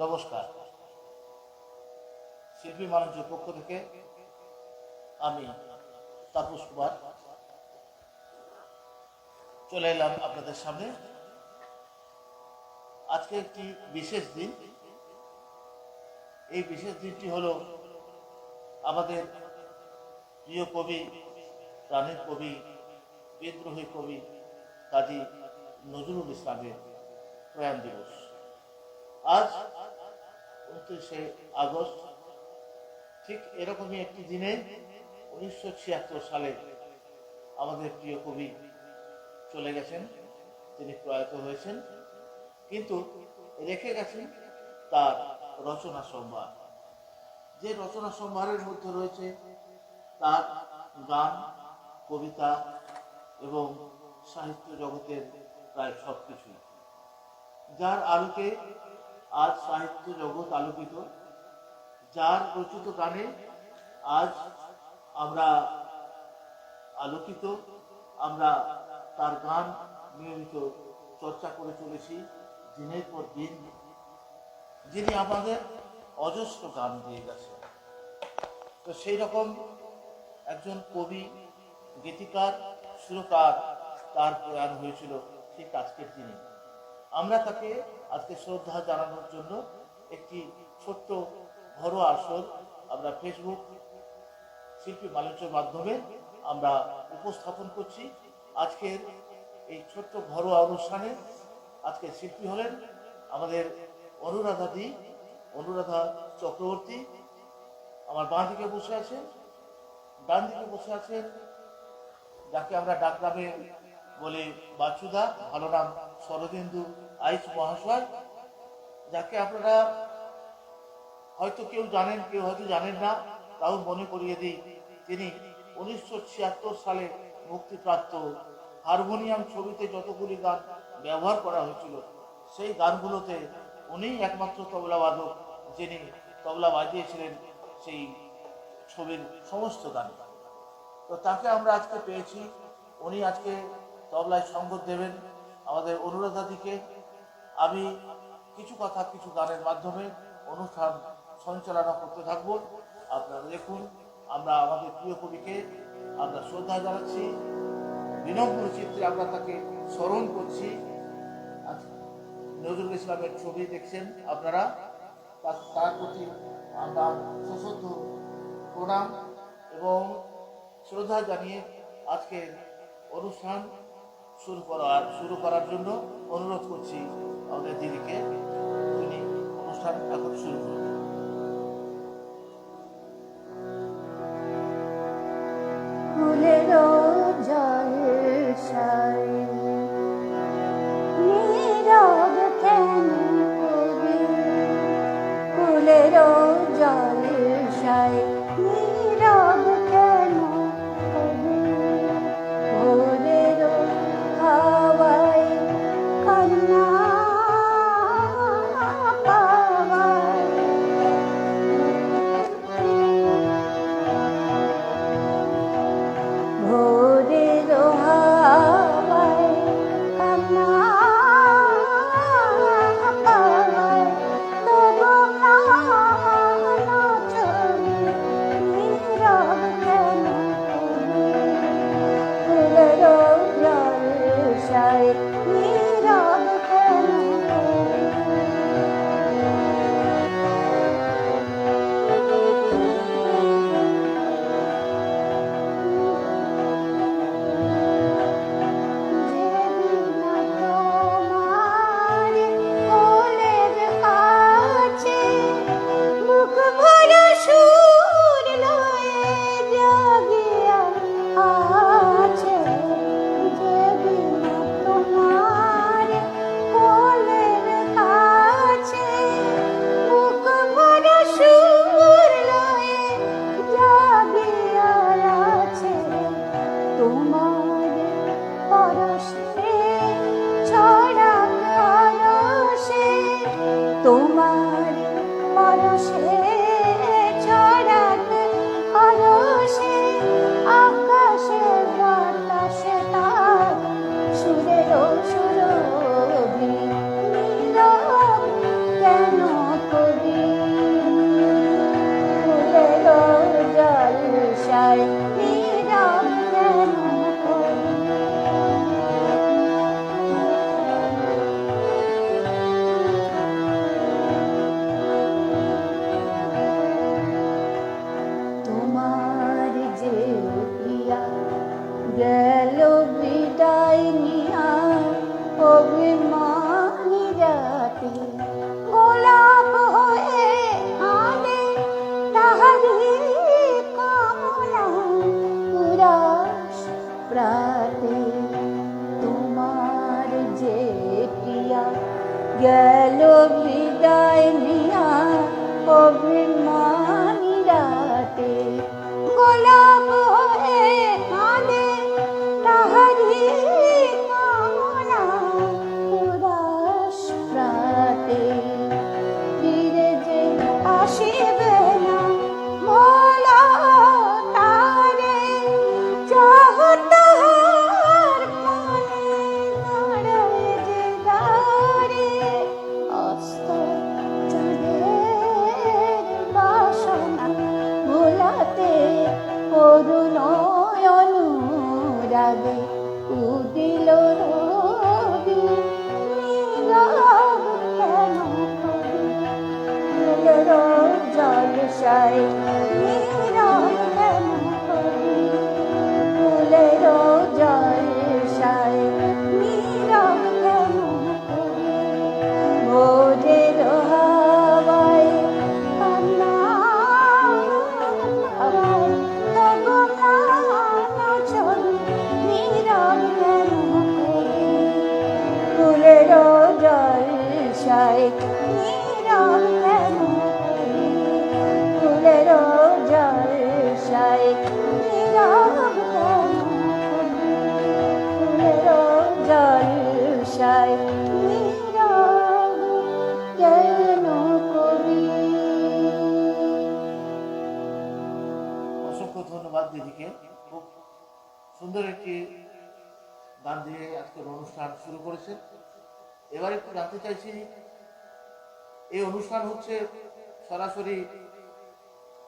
নমস্কার। শিল্পী মানুষের পক্ষ থেকে আমি তাপস কুমার চলে এলাম আপনাদের সামনে। আজকে একটি বিশেষ দিন। এই বিশেষ দিনটি হলো আমাদের প্রিয় কবি, প্রাণের কবি, বিদ্রোহী কবি কাজী নজরুল ইসলামের প্রয়াণ দিবস। আজ 29শে আগস্ট, ঠিক এরকমই একটি দিনে 1976 সালে আমাদের প্রিয় কবি চলে গেছেন, তিনি প্রয়াত হয়েছেন, কিন্তু রেখে গেছেন তার রচনা সম্ভার। যে রচনা সম্ভারের মধ্যে রয়েছে তার গান, কবিতা এবং সাহিত্য জগতের প্রায় সব কিছুই, যার আলোকে আজ সাহিত্য জগৎ আলোকিত, যার রচিত গানে আজ আমরা আলোকিত, আমরা তার গান নিয়মিত চর্চা করে চলেছি দিনের পর দিন। যিনি আমাদের অজস্র গান দিয়ে গেছেন, তো সেই রকম একজন কবি, গীতিকার, সুরকার, তার প্রয়াণ হয়েছিল ঠিক আজকের দিনে। আমরা তাকে আজকে শ্রদ্ধা জানানোর জন্য একটি ছোট্ট ঘরোয়া আসর আমরা ফেসবুক শিল্পী মালঞ্চের মাধ্যমে আমরা উপস্থাপন করছি। আজকের এই ছোট্ট ঘরোয়া অনুষ্ঠানে আজকে শিল্পী হলেন আমাদের অনুরাধা চক্রবর্তী। আমার বাঁ দিকে বসে আছেন, ডান দিকে বসে আছেন যাকে আমরা ডাকনামে বলি বাচুদা, ভালো নাম শরদিন্দু আইচ মহাশয়, যাকে আপনারা হয়তো কেউ জানেন, কেউ হয়তো জানেন না, তাও মনে করিয়ে দিই। তিনি 1976 সালে মুক্তিপ্রাপ্ত হারমোনিয়াম ছবিতে যতগুলি গান ব্যবহার করা হয়েছিল, সেই গানগুলোতে উনিই একমাত্র তবলাবাদক যিনি তবলা বাজিয়েছিলেন সেই ছবির সমস্ত গান। তো তাকে আমরা আজকে পেয়েছি, উনি আজকে তবলায় সঙ্গত দেবেন আমাদের অনুরাধাদিকে। আমি কিছু কথা, কিছু গানের মাধ্যমে অনুষ্ঠান সঞ্চালনা করতে থাকব। আপনারা দেখুন, আমরা আমাদের প্রিয় কবিকে আমরা শ্রদ্ধা জানাচ্ছি, বিনম্র চিত্রে আমরা তাকে স্মরণ করছি। নজরুল ইসলামের ছবি দেখছেন আপনারা, তার প্রতি আমরা সশ্রদ্ধ প্রণাম এবং শ্রদ্ধা জানিয়ে আজকের অনুষ্ঠান শুরু করার জন্য অনুরোধ করছি আমাদের দিদিকে। তিনি অনুষ্ঠান এখন শুরু করবেন। গেল বিদায় নিয়া অভিমানী রাতে গোলাপ হয়ে আলে তাহারি কামনা উদাস প্রাতে তোমার যে প্রিয়া গেল বিদায় নিয়া অভিমানী রাতে গোলাপ হয়ে আলে তাহারি কামনা উদাস প্রাতে ফিরে যে আসিবে না মোলা তারে চাহ তাহার মনে দাঁড়ায় যে দাঁড়ে অস্ত চাঁদের বাসনা ভোলাতে করুণ অনুরাগে উদিল রবি নীরব কেন কবি ফুলের জলসায় নীরব কেন কবি ফুলের জলসায় নীরব কেন কবি ভোরের হাওয়ায় কান্না হাওয়ায় তবু কান্না ছবি নীরব কেন কবি ফুলের জলসায় নীরব কেন কবি ফুলের জলসায় নীরব কেন কবি ফুলের জলসায় নীরব কেন কবি। অসংখ্য ধন্যবাদ দিদিকে। খুব সুন্দর একটি গান দিয়ে আজকের অনুষ্ঠান শুরু করেছেন। এবার একটু জানতে চাইছি, এই অনুষ্ঠান হচ্ছে সরাসরি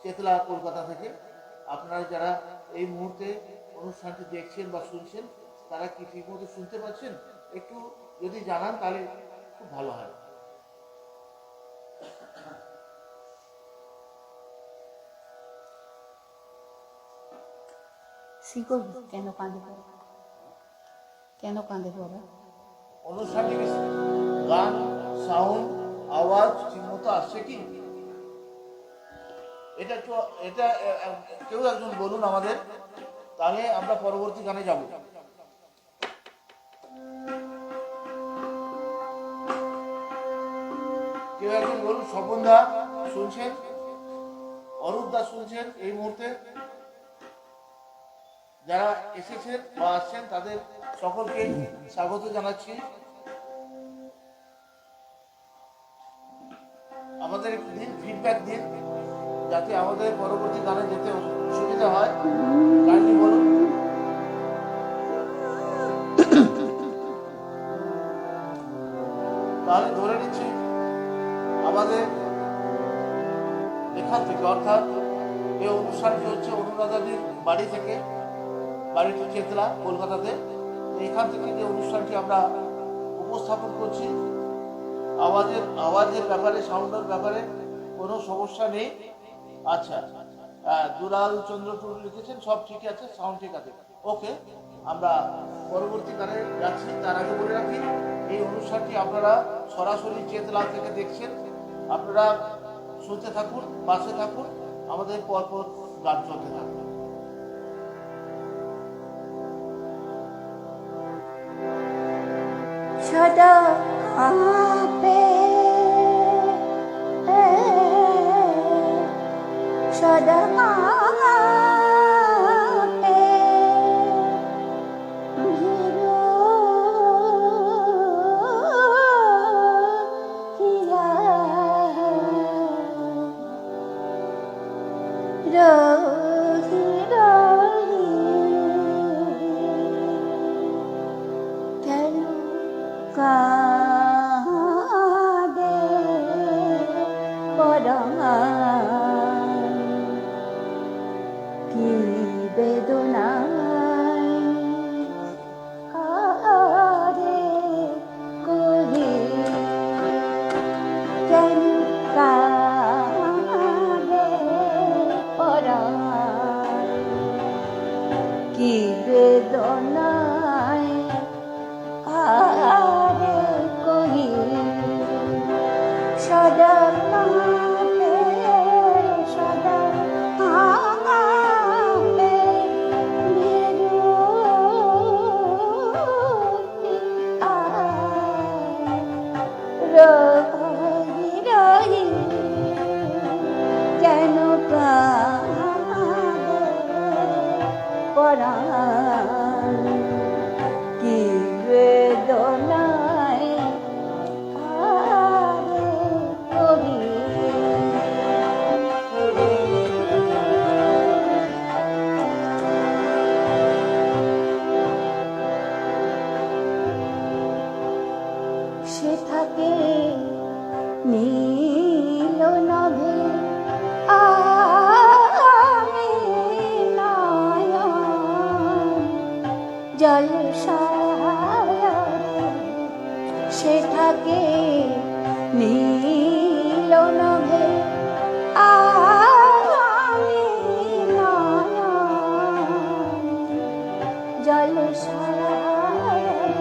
চেতলা কলকাতা থেকে। আপনারা যারা এই মুহূর্তে অনুষ্ঠানটি দেখছেন বা শুনছেন, তারা কি ঠিক মতো শুনতে পাচ্ছেন? একটু যদি জানান তাহলে খুব ভালো হয়। শিকো কেন কাঁদে কেন কাঁদে বাবা? অনুষ্ঠানটি কি গান, সাউন্ড, আওয়াজ ঠিক মতো আসছে কি? এটা একটু কেউ একজন বলুন আমাদের, তাহলে আমরা পরবর্তী গানে যাব। কেউ একজন বলুন। স্বপন দা শুনছেন? অরূপ দা শুনছেন? এই মুহূর্তে যারা এসেছেন বা আসছেন তাদের সকলকে স্বাগত জানাচ্ছি। আমাদের একটু দিন, ফিডব্যাক দিন, যাতে আমাদের পরবর্তী গানে যেতে সুবিধা হয়। কাইন্ডলি বলুন। তাহলে ধরে নিচ্ছি আমাদের এখান থেকে, অর্থাৎ এই অনুষ্ঠানটি হচ্ছে অনুরাধাদির বাড়ি থেকে, বাড়িটি চেতলা কলকাতাতে। এখান থেকে যে অনুষ্ঠানটি আমরা উপস্থাপন করছি, আওয়াজের ব্যাপারে, সাউন্ডের ব্যাপারে কোনো সমস্যা নেই। আচ্ছা, দুলাল চন্দ্রপুর লিখেছেন সব ঠিক আছে, সাউন্ড ঠিক আছে, ওকে। আমরা পরবর্তীকালে যাচ্ছি। তার আগে বলে রাখি, এই অনুষ্ঠানটি আপনারা সরাসরি চেতলা থেকে দেখছেন। আপনারা শুনতে থাকুন, পাশে থাকুন, আমাদের পরপর গান চলতে থাকুন। সদা কাঁপে সদা কাঁপে রহি রহি কেন কাঁদে পরাণ কি বেদনায় কারে কহি কেন কাঁদে পরাণ কি বেদনা থাকে নীল নভে আমি নয়ন জল সায়রে সে থাকে নীল নভে আমি নয়ন জল সায়রে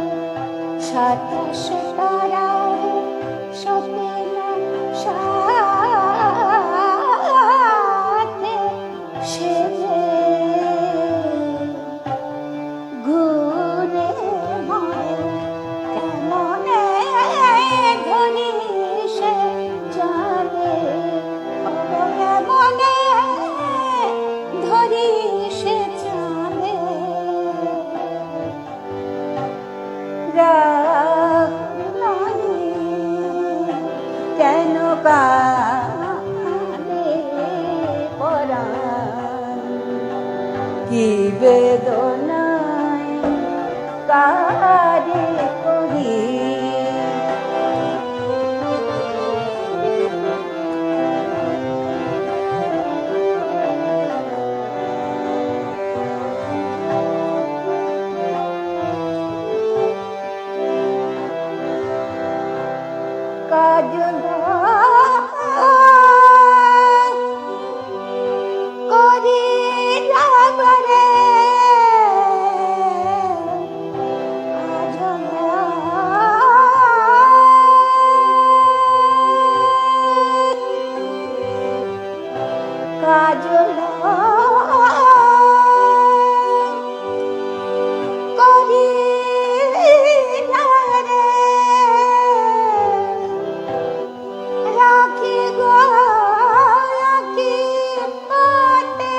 সাতাশ তারার স্বপ্ন সাথে সেজে ঘুরে মরে কেমনে ধরি সে জানে কেমনে ধরি সে জানে কেন কাঁদে পরাণ কি বেদনায় কারে করি কাজল করি লাগরে কাজল কাজল করি লাগরে রাখি গো রাখি পাতে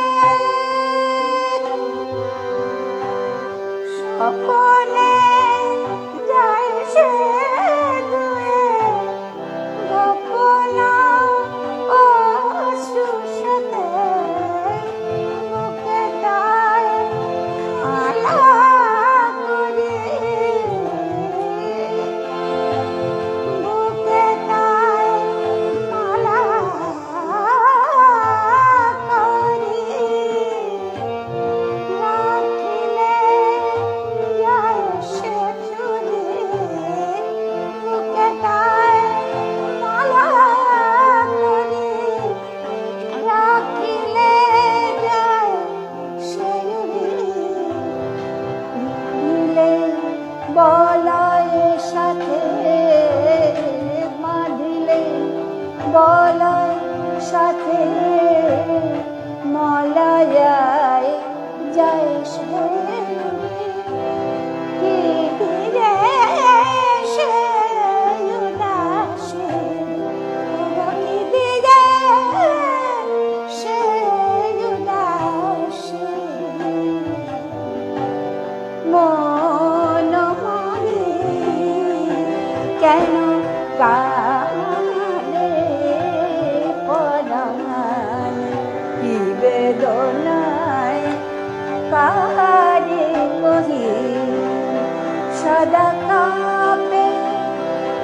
সপনে যায় সে দুয়ে গোপন ও সুসতে মুখে তাই আলা করি বুকে তাই মালা করি রাখিলে যায় সে চুরি বুকে তাই মালা করি রাখিলে যায় সে দিলে বলয়ের সাথে বাঁধিলে বলয়ের সাথে মলয়ায় যায় সে কি দিলে সে উদাসী কি দিলে সে উদাসী মন মনে কেন কাঁদে পরাণ কি বেদনায় কারে কহি সদা কাঁপে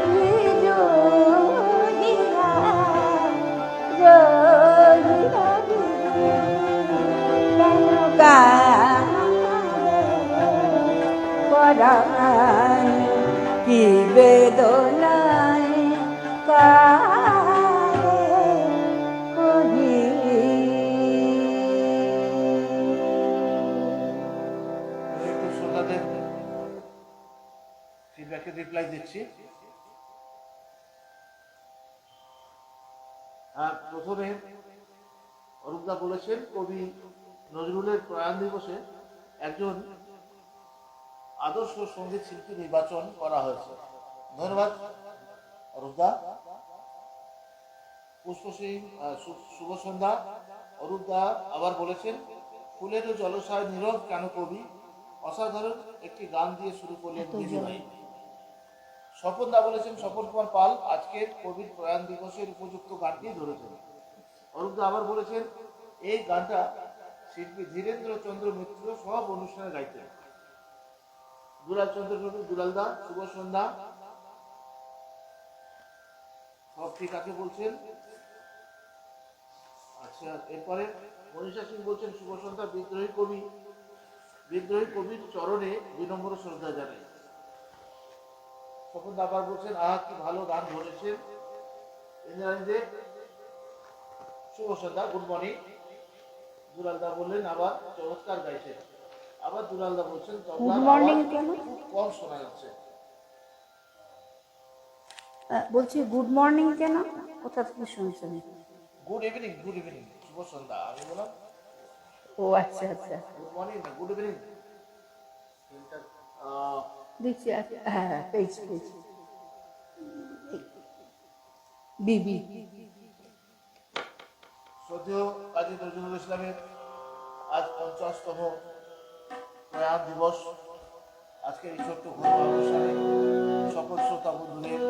হৃদয়া রহিয়া কেন কাঁদে পরাণ কি বেদনায় কারে কহি একটু শ্রোতাদের ফিডব্যাকের রিপ্লাই দিচ্ছি। প্রথমে অরূপদা বলেছেন কবি নজরুলের প্রয়াণ দিবসে একজন আদর্শ সঙ্গীত শিল্পী নির্বাচন করা হয়েছে। ধন্যবাদ অরূপদা। পুষ্পসী শুভ সন্ধ্যা। অরূপদা আবার বলেছেন ফুলেরও জলসায় নীরব কেন কবি অসাধারণ একটি গান দিয়ে শুরু করলেন বিজয়। স্বপনদা বলেছেন স্বপন কুমার পাল আজকের কবির প্রয়াণ দিবসের উপযুক্ত গানটি ধরেছেন। অরূপদা আবার বলেছেন এই গানটা শিল্পী ধীরেন্দ্র চন্দ্র মিত্র সব অনুষ্ঠানে গাইতেন। দুলাল চন্দ্র দুলালদা শুভ সন্ধ্যা। কফি কাকে বলছেন? আচ্ছা, এরপরে মনীষা সিং বলছেন, শুভ সন্ধ্যা, বিদ্রোহী কবির চরণে বিনম্র শ্রদ্ধা জানাই। স্বপন আবার বলছেন, আহা কি ভালো গান ধরেছেন। ইন্দ্রাণী দে, শুভ সন্ধ্যা, গুড মর্নিং। দুলালদা বললেন, আবার চমৎকার গাইছেন। আবার দুলালদা বলছেন, গুড মর্নিং কেন? খুব কম শোনা যাচ্ছে। বলছি গুড মর্নিং কেন? কোথা থেকে শুনছেন? গুড ইভিনিং, শুভ সন্ধ্যা। আমি বললাম ও আচ্ছা আচ্ছা, গুড মর্নিং না গুড ইভিনিং। দেখছি। আচ্ছা, হ্যাঁ হ্যাঁ, পেয়েছি পেয়েছি। বিবি শ্রদ্ধেয় কাজী নজরুল ইসলামের আজ 50তম প্রয়াণ দিবস। আজকের এই ছোট্ট ঘরোয়া অনুষ্ঠানে সকল শ্রোতা বন্ধুদের,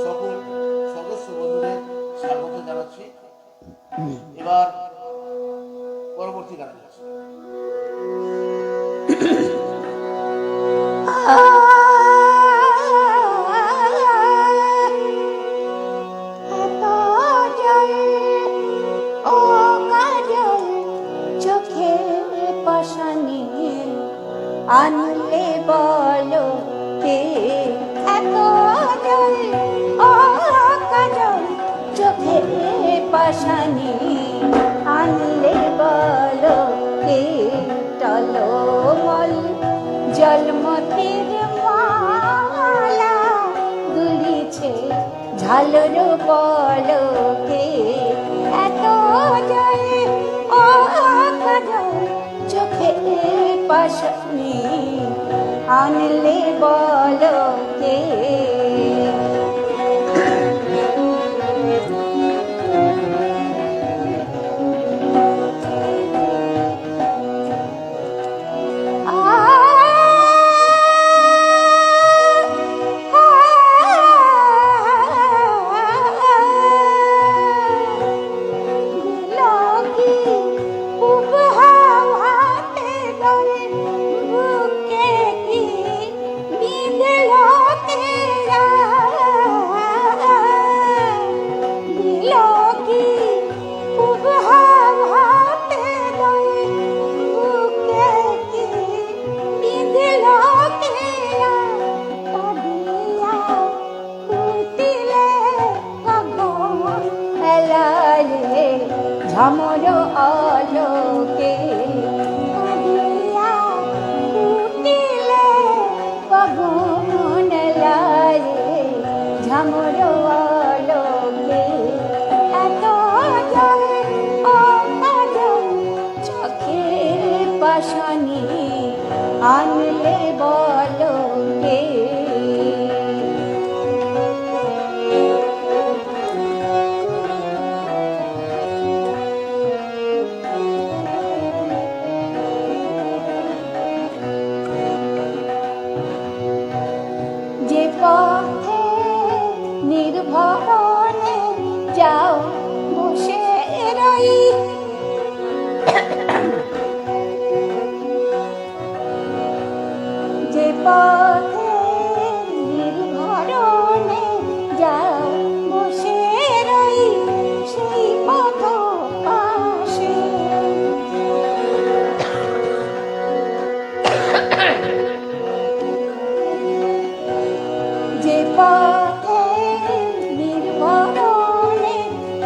সকল সদস্য বন্ধুদের স্বাগত জানাচ্ছি। এবার পরবর্তী গানে যাচ্ছি। চোখে পাশানি আনলে বলো কে, এত জল ও কাজল চোখে পাশানি আনলে বলো কে, টলমল জলমতির মালা দুলিছে ঝালর পলকে, এত জল ও কাজল চোখে পাশানি আনলে বলো কে। ঝমর আলোকে কাঁদিয়া ফুটিলে পবন লালে, ঝমর আলোকে এত জল ও কাজল চোখে পাশানি আনলে বলো কে। যে পথে নির্ভরণে যাও বসে রই, যে পথে নির্ভরণে যাও বসে রই, সেই পথ পাশে যে পথে নির্ভরণে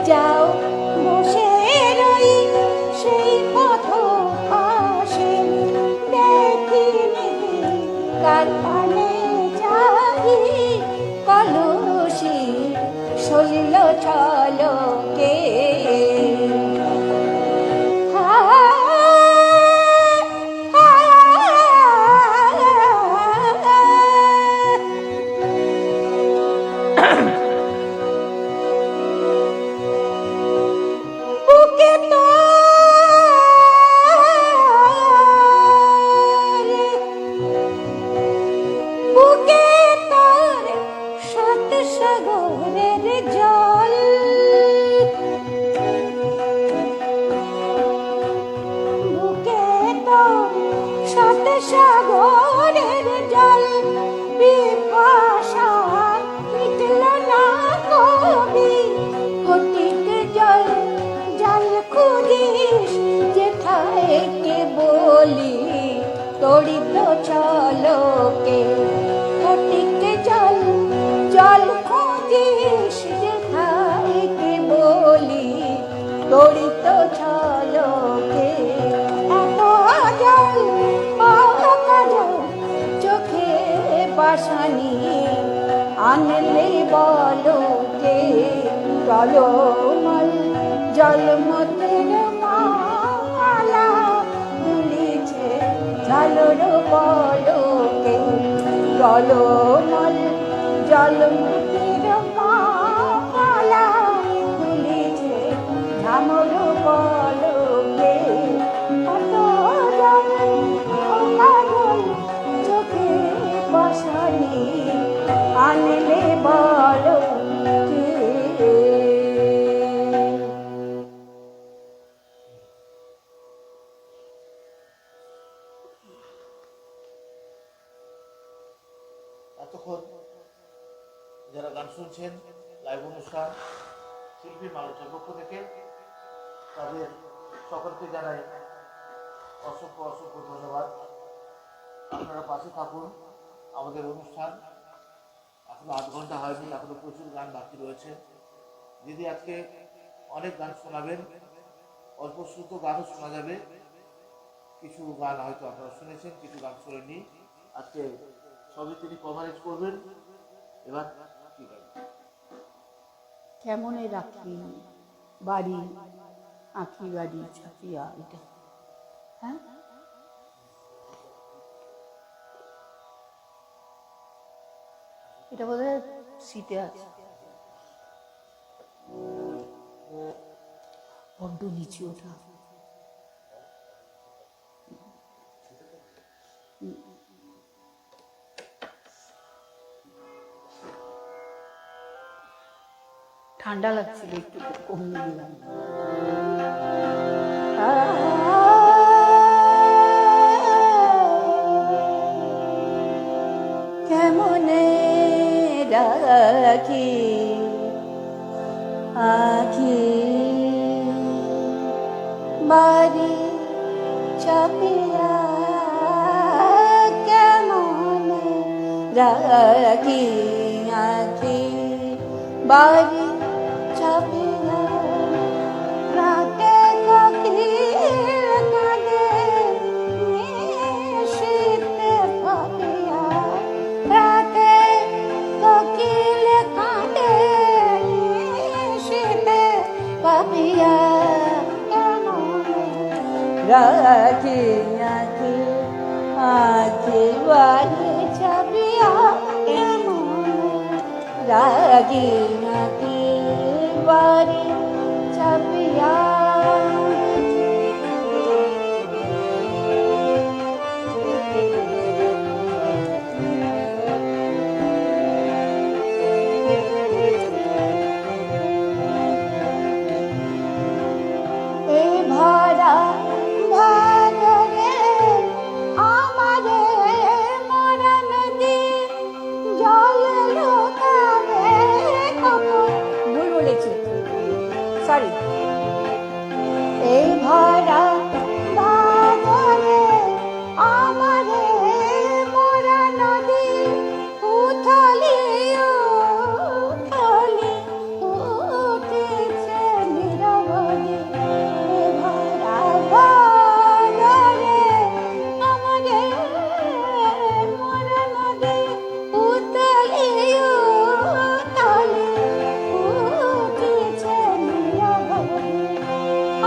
যাও বসে রই, সেই পথ পাশে দেখিনি কার পানে যাই, কলসি সলিল ছলকে। বুকে তোর সাত সাগরের জল, তড়িত ঝলকে এত জল কাজল চোখে বাসানি আনলে বলো কে টলমল জলমতের মালা দুলিছে ঝালর বলকে টলমল জলমতের মালা দুলিছে ঝামর বলকে কত জল কাজল চোখে বসানি আনলে বলো কে। এতক্ষণ যারা গান শুনছেন লাইভ অনুষ্ঠান শিল্পী মানুষের পক্ষ থেকে তাদের সকলকে জানাই অসংখ্য অসংখ্য ধন্যবাদ। আপনারা পাশে থাকুন। আমাদের অনুষ্ঠান এখনো 8 ঘন্টা হয়নি, এখনো প্রচুর গান বাকি রয়েছে। দিদি আজকে অনেক গান শোনাবেন, অল্প শ্রুত গানও শোনা যাবে। কিছু গান হয়তো আপনারা শুনেছেন, কিছু গান শোনেননি। আজকে সবই তিনি কভারেজ করবেন। এবার কি গান? কেমনে রাখি বাড়ি আঁখি বাড়ি ছাপিয়া, এটা হ্যাঁ এটা বোধহয় সিটে আছে, বড্ড নিচে ওঠা। ঠান্ডা লাগছিল, একটু কমিয়ে দিলাম। কেমনে রাখি আখি বাড়ি চাপিয়া, কেমনে রাখি আখি বাড়ি চাপিয়া, রাতে কোকিল কাঁদে নিশীথে ভাবিয়া, রাতে কোকিল কাঁদে নিশীথে ভাবিয়া, কেমনে রাখি আখি আখি বাড়ি চাপিয়া, রাগি নাকি বাড়ি চাপিয়া। এই ভরা ভাদরে আমারে মরা নদী জল লোকাবে কখন, ভুল বলেছি, সরি। এই ভরা ভাদরে আমারে মরা নদী উথলি উথলি উঠেছে নীরবদি। এই ভরা ভাদরে আমারে মরা নদী উথলি উথলি উঠেছে নীরবদি।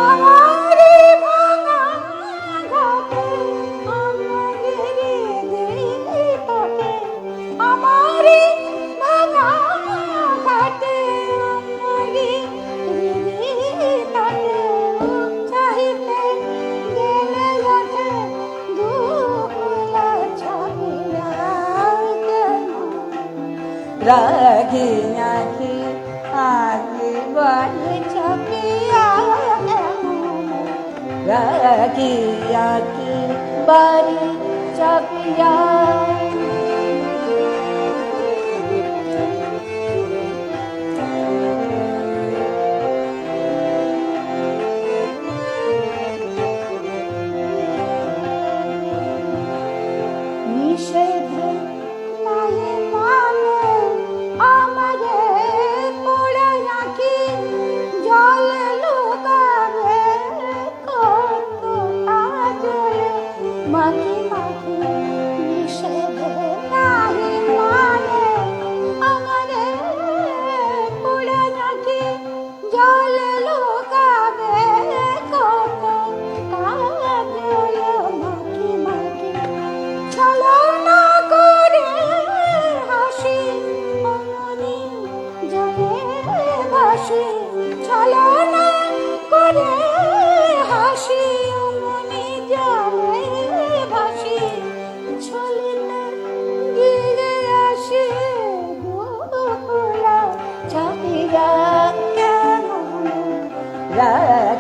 আমারে ভাঙা ঘাটে আমারে দিলি পাটে, আমারে ভাঙা ঘাটে আমারে দিলি পাটে, চাহিতে গেলে ওঠে দুকুলা ছাপিয়া, রাগি আখি আখি বাড়ি ছাপিয়া, রাগি আখি বাড়ি চাপিয়া। নিষেধ নাই মানে আমারে পোড়া আঁখি জল লুকা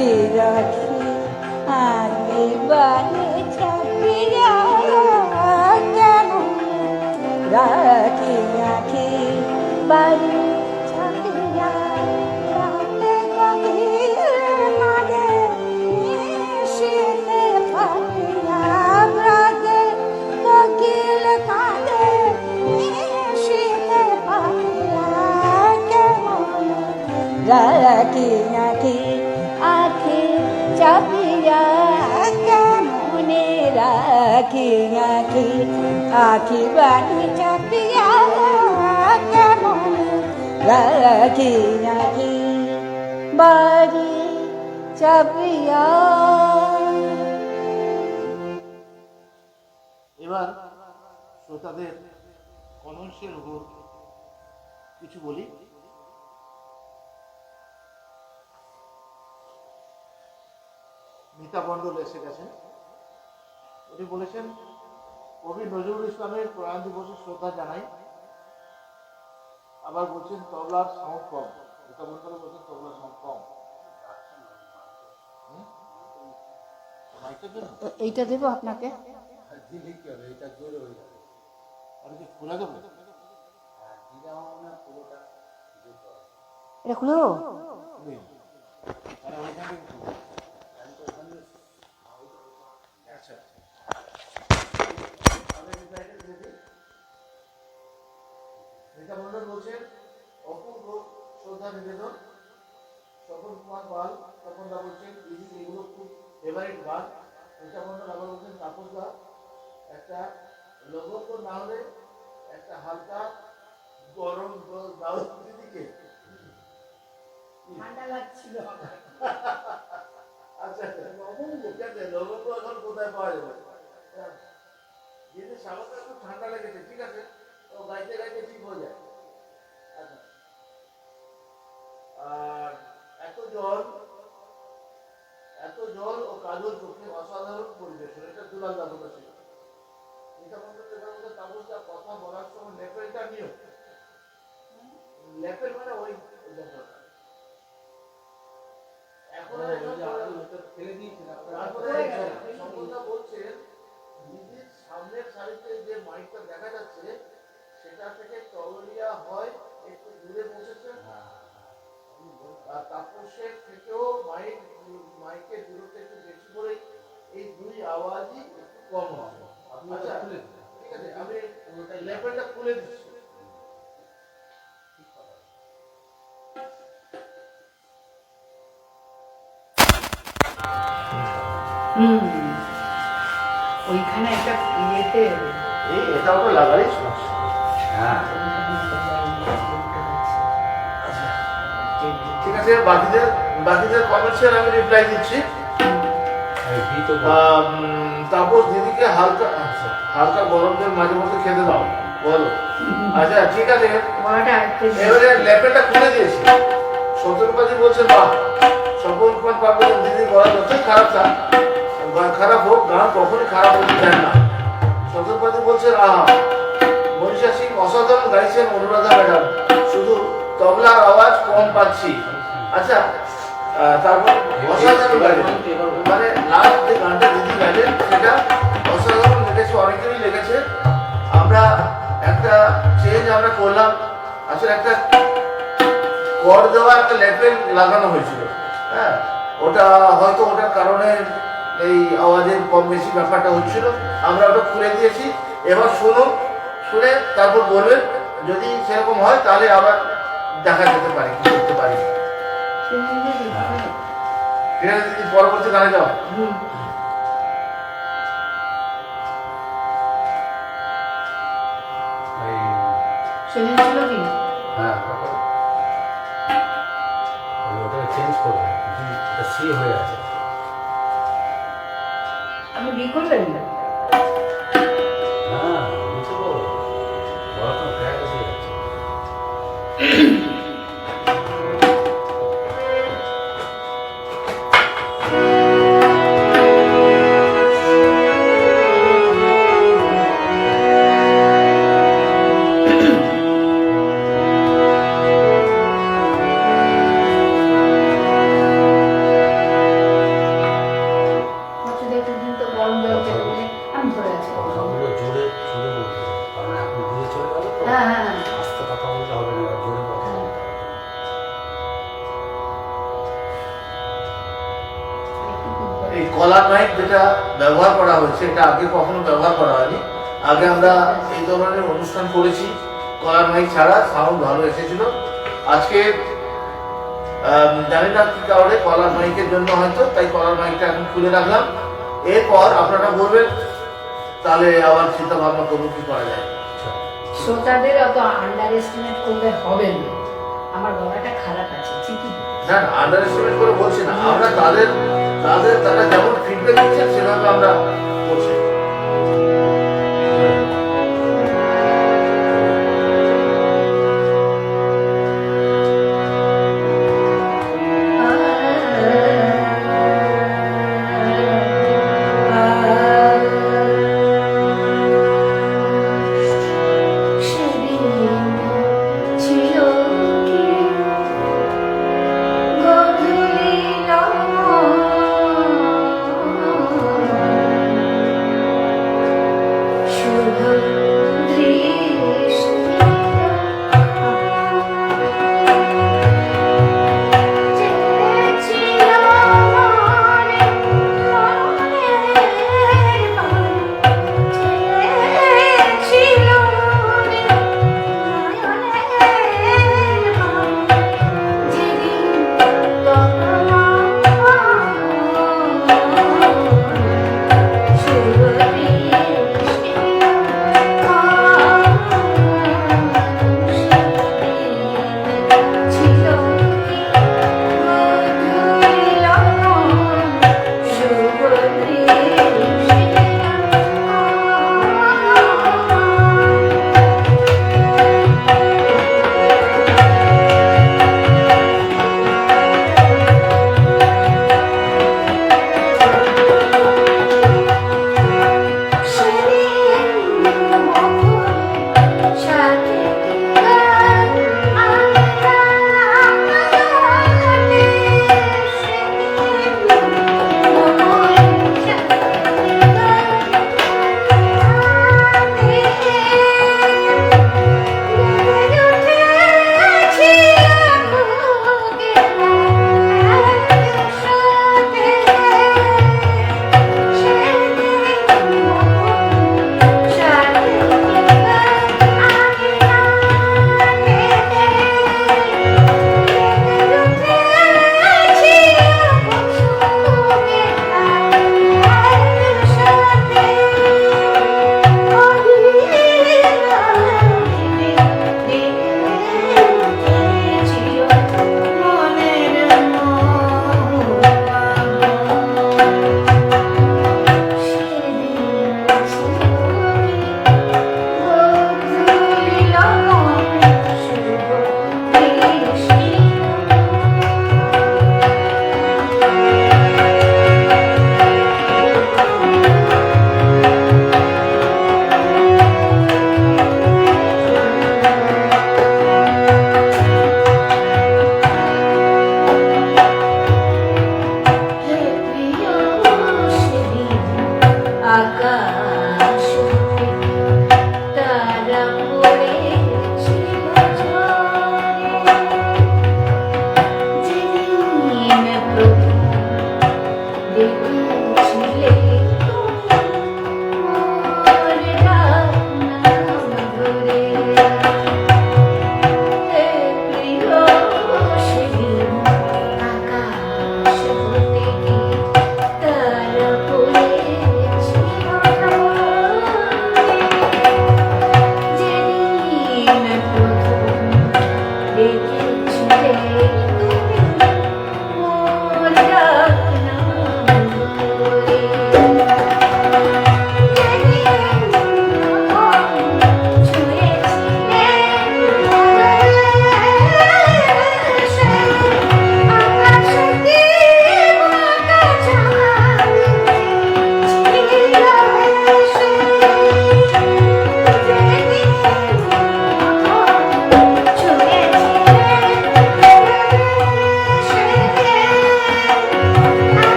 রাখি রাখি আগে বাড়ি ছাপিয়া কেমন রাখি রাখি বাড়ি ছাপিয়া রাতে গভীর মাঝে নিশীথে ফাটিয়া রাতে কোকিল কাঁদে নিশীথে ফাটিয়া কেমন রাখি রাখি আখি চাপিয়া কেমনে রাখি রাখি আখি বাড়ি চাপিয়া কেমন রাখি রাখি বাড়ি চাপিয়া। এবার শ্রোতাদের কনন্সের উপর কিছু বলি। মিতা মণ্ডল এসে গেছেন, উনি বলেছেন কবি নজরুল ইসলামের প্রয়াণ দিবসে শ্রদ্ধা জানাই। আবার বলছেন তবলার সাউন্ড কম। মিতা মণ্ডল বলছেন তবলার সাউন্ড কম। মাইকের জন্য এইটা দেবো আপনাকে, আর কি খোলা দেবো? এটা খুলে দেবো? মানে ওইখান থেকে খুলবো। আচ্ছা, মিতা মণ্ডল বলছেন অপূর্ব শ্রদ্ধা নিবেদন। স্বপন কুমার পাল তপনদা বলছেন দিদি এগুলো খুব ফেভারিট গান। মিতা মণ্ডল আবার বলছেন তাপসদা একটা লোগো না হলে একটা হালকা গরম দাও দিদিকে, ঠান্ডা লাগছিল। আচ্ছা ঠিক আছে, লবঙ্গ এখন কোথায় পাওয়া যাবে? যদি সামান্য একটু ঠান্ডা লেগেছে ঠিক আছে, ও গাইতে গাইতে ঠিক হয়ে যায়। আচ্ছা, আর এত জল ও কাজল চোখে অসাধারণ পরিবেশন, এটা দুলাল দা বলেছিল। মিতা মণ্ডলের মধ্যে তাপসদা কথা বলার সময় লেপেলটা নিও। লেপেল মানে ওই ব্যাপারটা। এখন বলছেন দিদির সামনের সারিতে যে মাইকটা দেখা যাচ্ছে সেটা থেকে তরলিয়া হয় একটু দূরে বসেছেন, আর তাপসের থেকেও মাইকের দূরত্ব একটু বেশি করে, এই দুই আওয়াজই একটু কম হবে। আচ্ছা ঠিক আছে, আমি লেভেলটা খুলে দিচ্ছি। ওইখানে একটা ইয়েতে এটা ওটা লাগারই সমস্যা। ঠিক আছে, বাকিদের কমেন্টসের আমি রিপ্লাই দিচ্ছি। তাপস দিদিকে হালকা গরম জল মাঝে মধ্যে খেতে দাও বলো। আচ্ছা ঠিক আছে, এবারে লেপেলটা খুলে দিয়েছি। সতর্কবাদী বলছেন বাহ, স্বপন কুমার পাল বলছেন দিদির গলা যতই খারাপ হোক গান কখনই খারাপ হতে চায় না। সতর্কবাদী বলছেন আহা, মনীষা সিং অসাধারণ গাইছেন অনুরাধা ম্যাডাম, শুধু তবলার আওয়াজ কম পাচ্ছি। আচ্ছা, তারপর অসাধারণ গাইলেন, মানে লাস্ট যে গানটা দিদি গাইলেন সেটা অসাধারণ লেগেছে, অনেকেরই লেগেছে। আমরা একটা চেঞ্জ আমরা করলাম, আসলে একটা কর দেওয়া একটা লেভেল লাগানো হয়েছিল। হ্যাঁ, ওটা হয়তো ওটার কারণে এই আওয়াজের কম বেশি ব্যাপারটা হচ্ছিল, আমরা ওটা খুলে দিয়েছি। এবার শুনুন, শুনে তারপর বলবেন, যদি সেরকম হয় তাহলে আবার দেখা যেতে পারে কি করতে পারি। ঠিক আছে দিদি, পরবর্তী গানে যাও। সেদিন ছিল কি? হ্যাঁ, ওটা চেঞ্জ করবো, এটা সি হয়ে আছে। আপনি কি করবেন? হ্যাঁ, বুঝতে পারবো, পড়াশোনা প্র্যাক হয়ে যাচ্ছে। তো হ্যাঁ হ্যাঁ আস্তে কথা বলতে হবে না, জোরে কথা বলতে হবে। এই কলার মাইক যেটা ব্যবহার করা হয়েছে এটা আগে কখনো ব্যবহার করা হয়নি। আগে আমরা এই ধরনের অনুষ্ঠান করেছি কলার মাইক ছাড়া, সাউন্ড ভালো এসেছিল। আজকে জানি না কি কারণে কলার মাইকের জন্য হয়তো, তাই কলার মাইকটা এখন খুলে রাখলাম। এরপর আপনারা বলবেন, তাহলে আবার চিন্তা ভাবনা করবো কি করা যায়। শ্রোতাদের অত আন্ডার এস্টিমেট করলে হবে না, আমার গলাটা খারাপ আছে ঠিকই। না না, আন্ডার এস্টিমেট করে বলছি না, আমরা তারা যেমন ফিডব্যাক দিচ্ছেন সেভাবে আমরা করছি। সেদিন ছিল কি গধূলি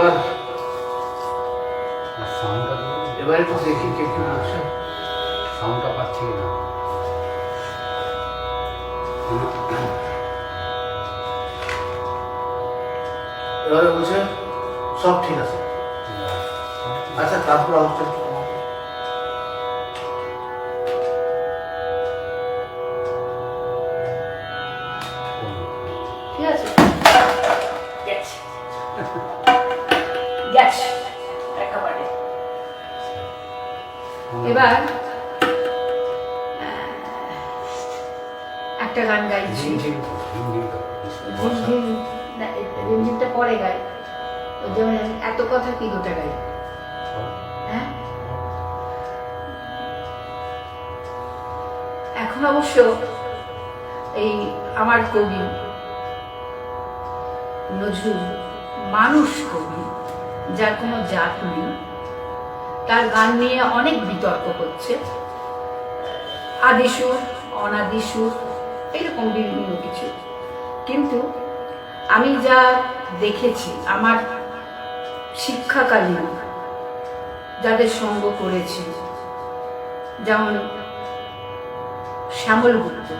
এবার সাউন্ডটা এবার একটু দেখি কে কি বলছে। সাউন্ডটা পাচ্ছি না। এবারে বলছে সব ঠিক আছে। আচ্ছা, তারপর অবস্থা একটু কমাবো। ঠিক আছে গেছে গেছে একেবারে। এবার একটা গান গাইছি। ঝিমঝিম না, ঝিমঝিমটা পরে গাই। ওই যেমন এত কথা কি গোটা গাই। হ্যাঁ, এখন অবশ্য এই আমার কবি নজরুল মানুষ কবি, যার কোনো জাত নেই, তার গান নিয়ে অনেক বিতর্ক হচ্ছে। আদিসুর, অনাদিসুর, এরকম বিভিন্ন কিছু। কিন্তু আমি যা দেখেছি আমার শিক্ষাকালীন যাদের সঙ্গ করেছি, যেমন শ্যামল গুপ্ত,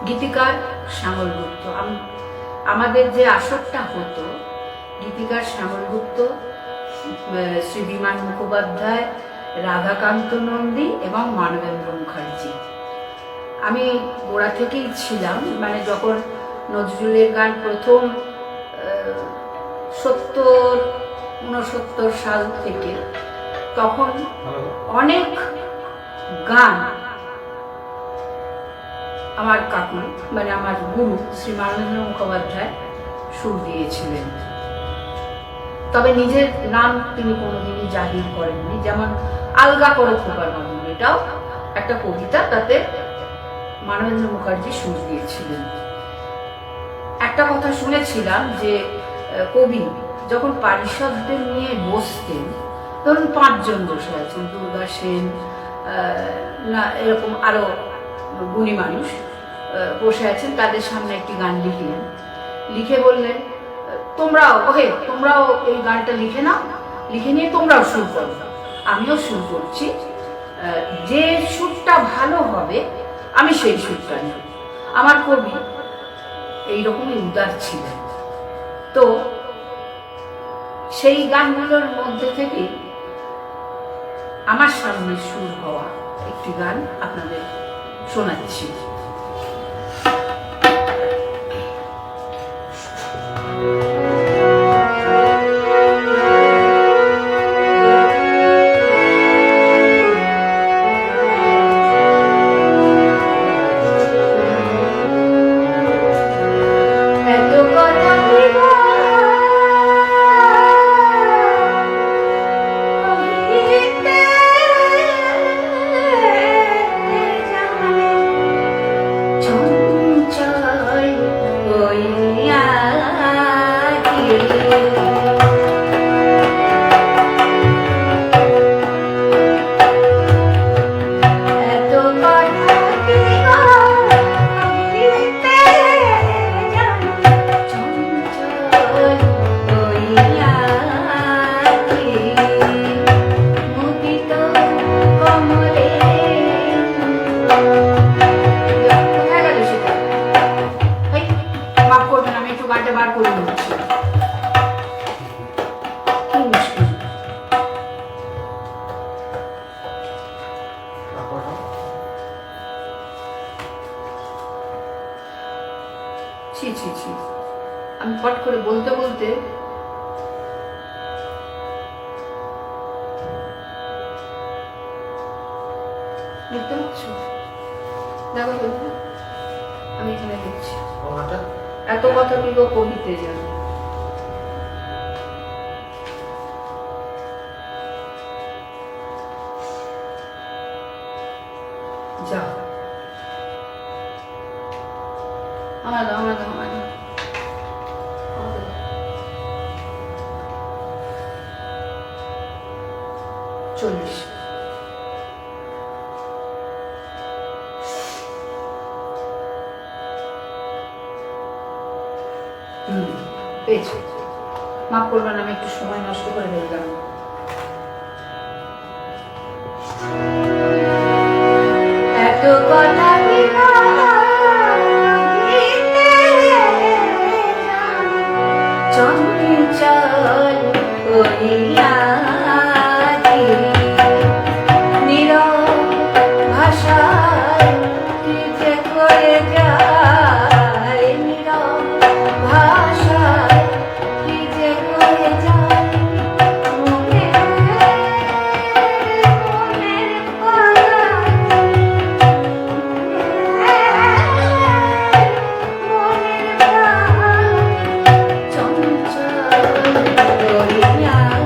গীতিকার শ্যামল গুপ্ত, আমাদের যে আসরটা হতো, গীতিকার শ্যামল গুপ্ত, শ্রী বিমান মুখোপাধ্যায়, রাধাকান্ত নন্দী এবং মানবেন্দ্র মুখার্জি। আমি গোড়া থেকেই ছিলাম, মানে যখন নজরুলের গান প্রথম 70-69 সাল থেকে, তখন অনেক গান আমার কাকু, মানে আমার গুরু শ্রী মানবেন্দ্র মুখোপাধ্যায় সুর দিয়েছিলেন। তবে নিজের নাম তিনি কোনোদিনই জাহির করেননি। যেমন আলগা করো খোকার বাঁধন, এটাও একটা কবিতা, তাতে মানবেন্দ্র মুখার্জি সুর দিয়েছিলেন। একটা কথা শুনেছিলাম যে কবি যখন পারিষদদের নিয়ে বসতেন, ধরুন 5 জন বসে আছেন, দুর্গা সেন না এরকম আরো গুণী মানুষ বসে আছেন, তাদের সামনে একটি গান লিখলেন, লিখে বললেন তোমরাও এই গানটা লিখে নাও, লিখে নিয়ে তোমরাও সুর করো, আমিও সুর করছি, যে সুরটা ভালো হবে আমি সেই সুরটা নেব। আমার কবি এইরকমই উদার ছিলেন। তো সেই গানগুলোর মধ্যে থেকে আমার সামনে সুর হওয়া একটি গান আপনাদের শোনাচ্ছি। আমি পট করে বলতে বলতে দেখতে পাচ্ছ, দেখো আমি এখানে দেখছি, এত কথা কি গো কবিতে জানি। যা আমাদের 40 পেয়েছি। মাফ করবেন, আমি একটু সময় নষ্ট করে ফেললাম। এত কথা চঞ্চল করিয়াছি নীরব ভাষায় কি যে করে যায়, নীরব ভাষায় কি যে করে যায়, মনের চঞ্চল করিয়াছি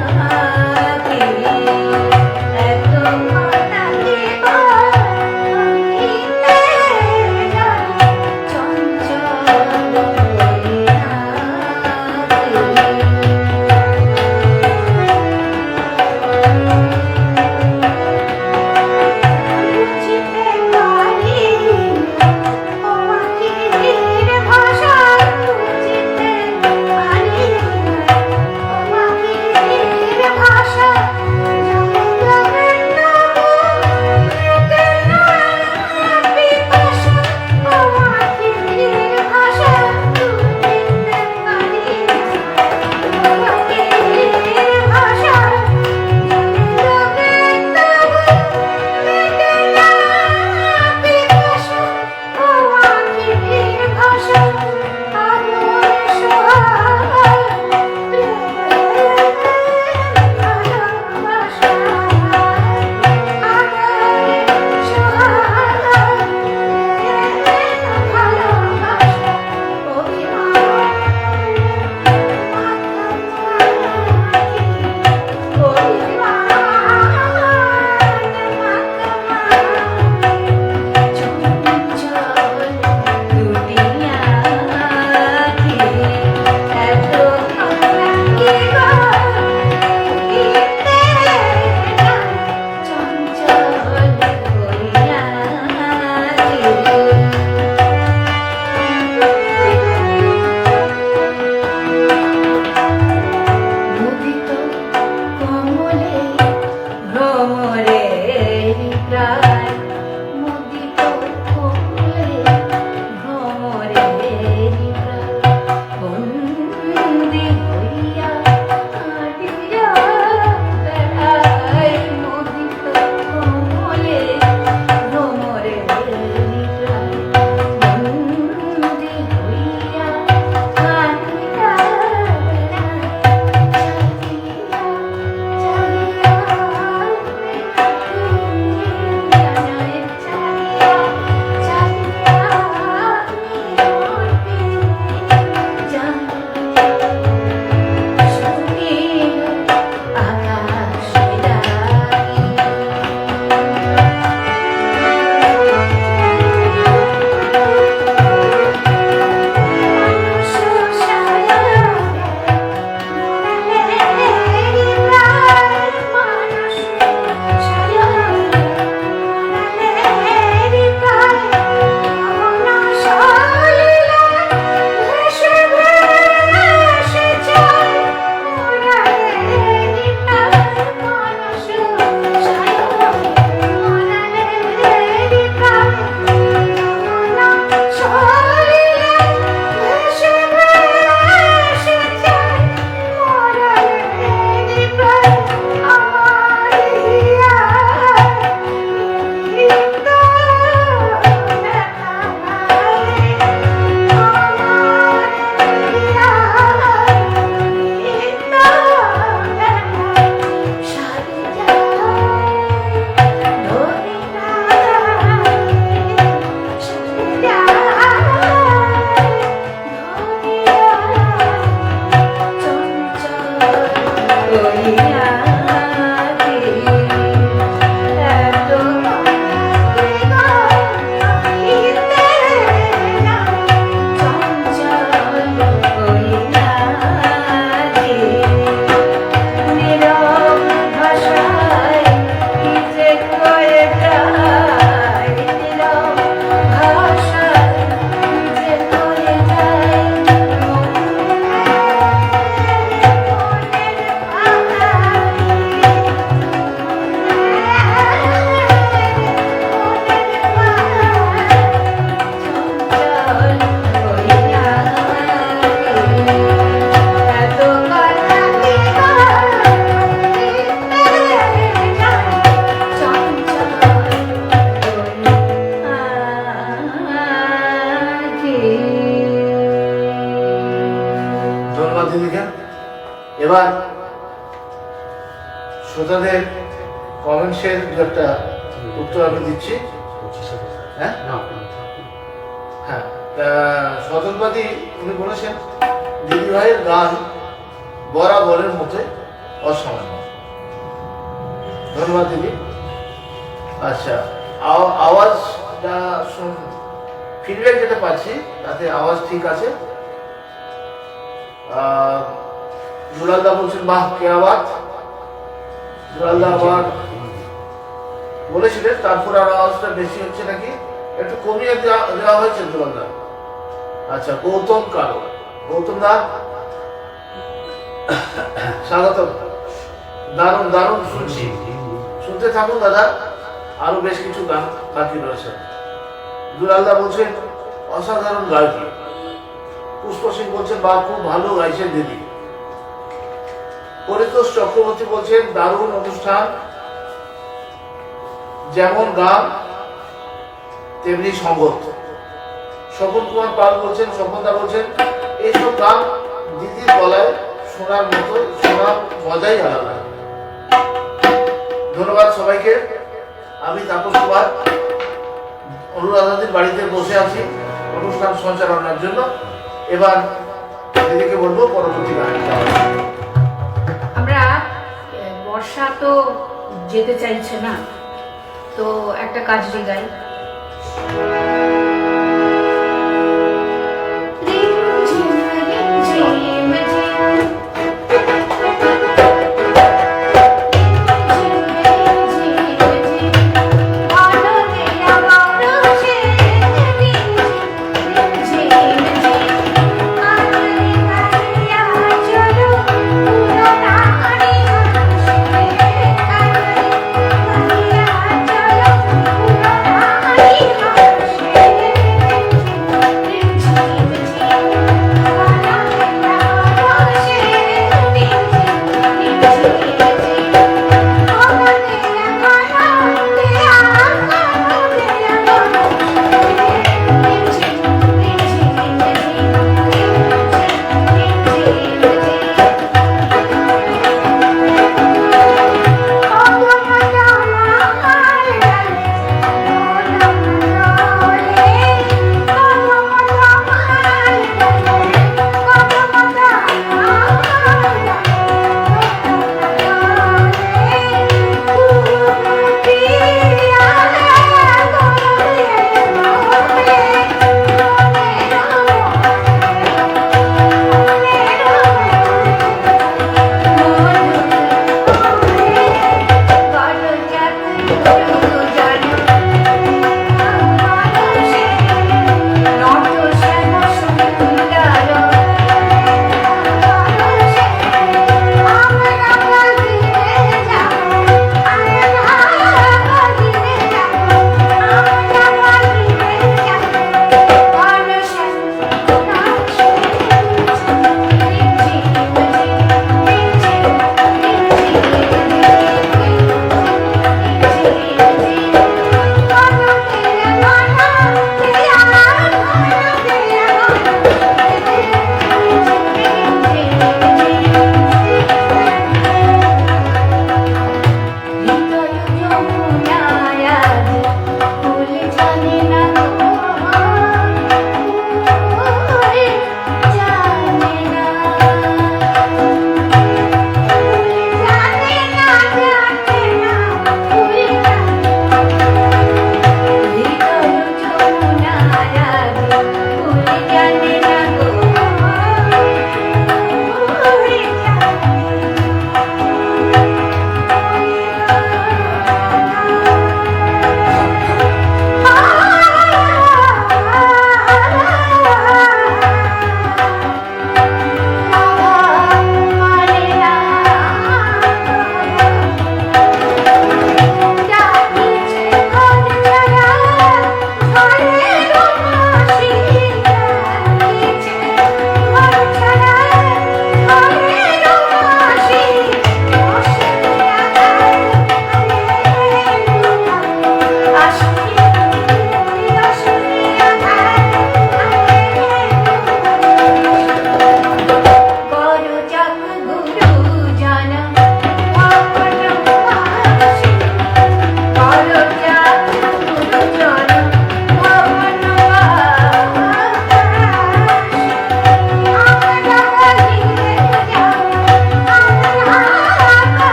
এবার শ্রোতাদের কমেন্টসের দু একটা উত্তর আমি দিচ্ছি। হ্যাঁ হ্যাঁ, সজলবাদী উনি বলেছেন দিদি ভাইয়ের গান বরাবরের মধ্যে অসামান্য। ধন্যবাদ দিদি। আচ্ছা, আওয়াজটা ফিডব্যাক যেটা পাচ্ছি তাতে আওয়াজ ঠিক আছে। দুলালদা বলছেন বাহ কে আওয়াজ। দুলালদা আবার বলেছিলেন তারপর আর আওয়াজটা বেশি হচ্ছে নাকি, একটু কমিয়ে দেওয়া হয়েছে দুলালদা। আচ্ছা, গৌতম কারো, গৌতম দা স্বাগত। দারুণ দারুণ শুনছি, শুনতে থাকুন দাদা, আরো বেশ কিছু গান বাকি রয়েছে। দুলালদা বলছেন অসাধারণ গায়কী। পুষ্প সিং বলছেন বা খুব ভালো গাইছেন দিদি। পরিতোষ চক্রবর্তী বলছেন দারুণ অনুষ্ঠান, যেমন গান তেমনি সঙ্গত। স্বপন কুমার পাল বলছেন, স্বপনদা বলছেন এইসব গান দিদির গলায় শোনার মতো, শোনার মজাই আলাদা। ধন্যবাদ সবাইকে। আমি তাপস কুমার অনুরাধাদির বাড়িতে বসে আছি অনুষ্ঠান সঞ্চালনার জন্য। এবার দিদিকে বলবো পরবর্তী গান। আমরা বর্ষা তো যেতে চাইছে না, তো একটা কাজটি গাই। Thank you.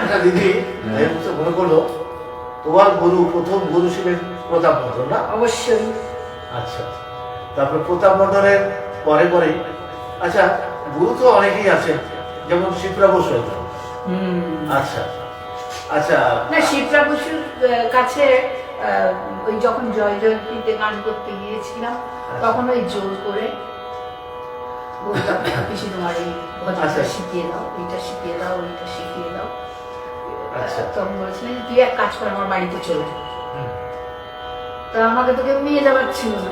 আচ্ছা দিদি, এই মুহূর্তে মনে করলো তোমার গুরু, প্রথম গুরু ছিলেন প্রতাপ মন্ডল না? অবশ্যই। আচ্ছা, তারপর প্রতাপ মন্ডলের পরে পরে, আচ্ছা গুরু তো অনেকেই আছেন, যেমন শিপ্রা বসু একজন। আচ্ছা আচ্ছা, না, শিপ্রা বসুর কাছে ওই যখন জয় জয়ন্তীতে গান করতে গিয়েছিলাম তখন ওই জোর করে বলতাম, পিসি তোমার এই ভজনটা শিখিয়ে দাও, এইটা শিখিয়ে দাও, ওইটা শিখিয়ে দাও। আচ্ছা। তখন বলছিলেন তুই এক কাজ কর, আমার বাড়িতে চলে যা। তো আমাকে তো কেউ নিয়ে যাবার ছিল না,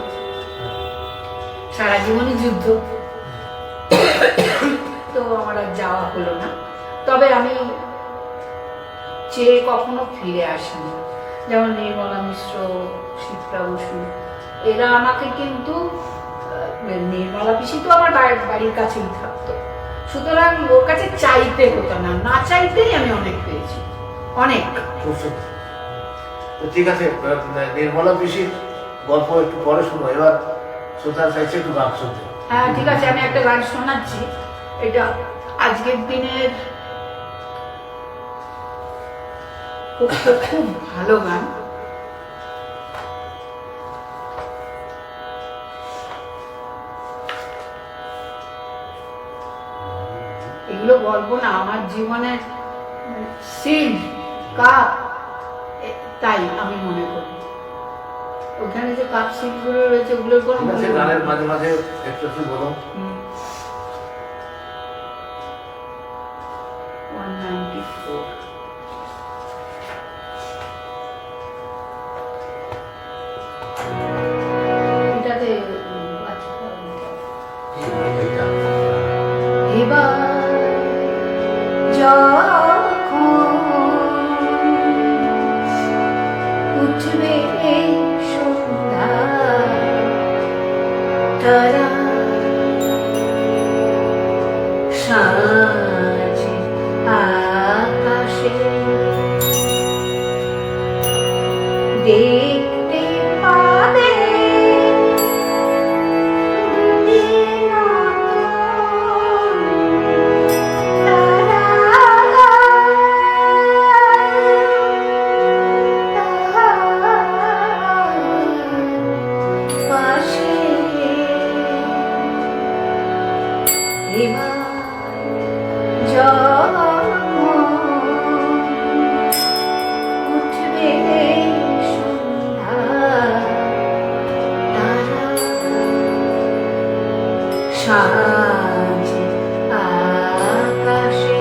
সারা জীবনই যুদ্ধ, তো আমার আর যাওয়া হলো না। তবে আমি চেয়ে কখনো ফিরে আসিনি। যেমন নির্মলা মিশ্র, শিপ্রা বসু, এরা আমাকে কিন্তু নির্মলা পিসি তো আমার বাড়ির কাছেই থাকতো, সুতরাং ওর কাছে চাইতে হতো না, না চাইতেই আমি অনেক পেয়েছি, অনেক। খুব সুন্দর। তো ঠিক আছে, নির্মলা পিসির গল্প একটু পরে শুনো, এবার শ্রোতার চাইছে একটু গান শুনতে। হ্যাঁ ঠিক আছে, আমি একটা গান শোনাচ্ছি। এটা আজকের দিনের খুব ভালো গান। এগুলো গল্প না, আমার জীবনের সিল কাপ, তাই আমি মনে করি। ওখানে যে কাপ সিলগুলো রয়েছে ওগুলোর কোনো ঠিক আছে, গানের মাঝে মাঝে একটু একটু বলো। 194 এটাতে এবার যখন উঠবে এই সন্ধ্যা তারা সাঁঝে আকাশে দেখতে পাবে সাঁঝে আকাশে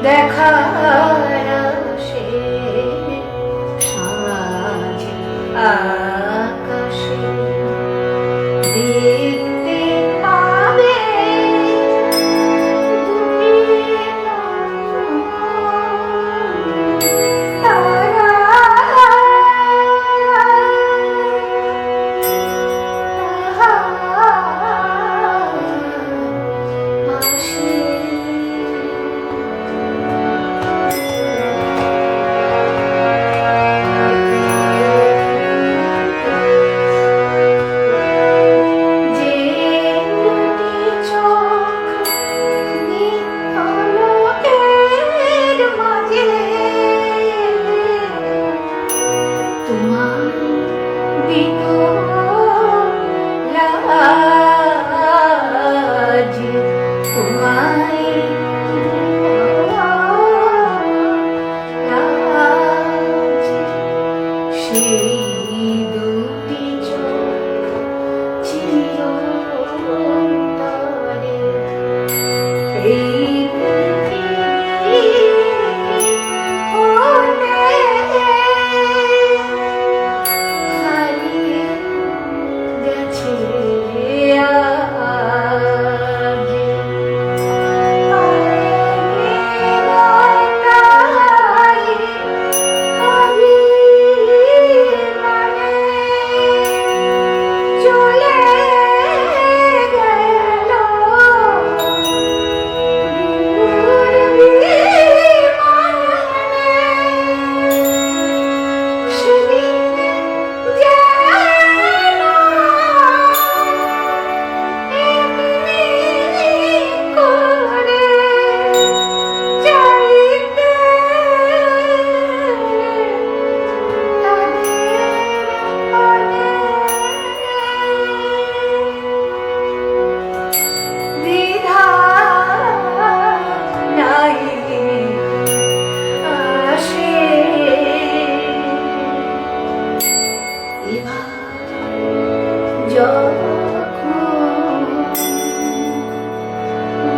দেখার আসে সাঁঝে আকাশে দেখতে পাবে সেই দুটি চোখ চিরন্তরে এই হারিয়ে গেছে আজ। চলে গেল দূর বিমানে, সেদিন যেন এমনি করে চাইতে দ্বিধা নাই আসে এবার যখন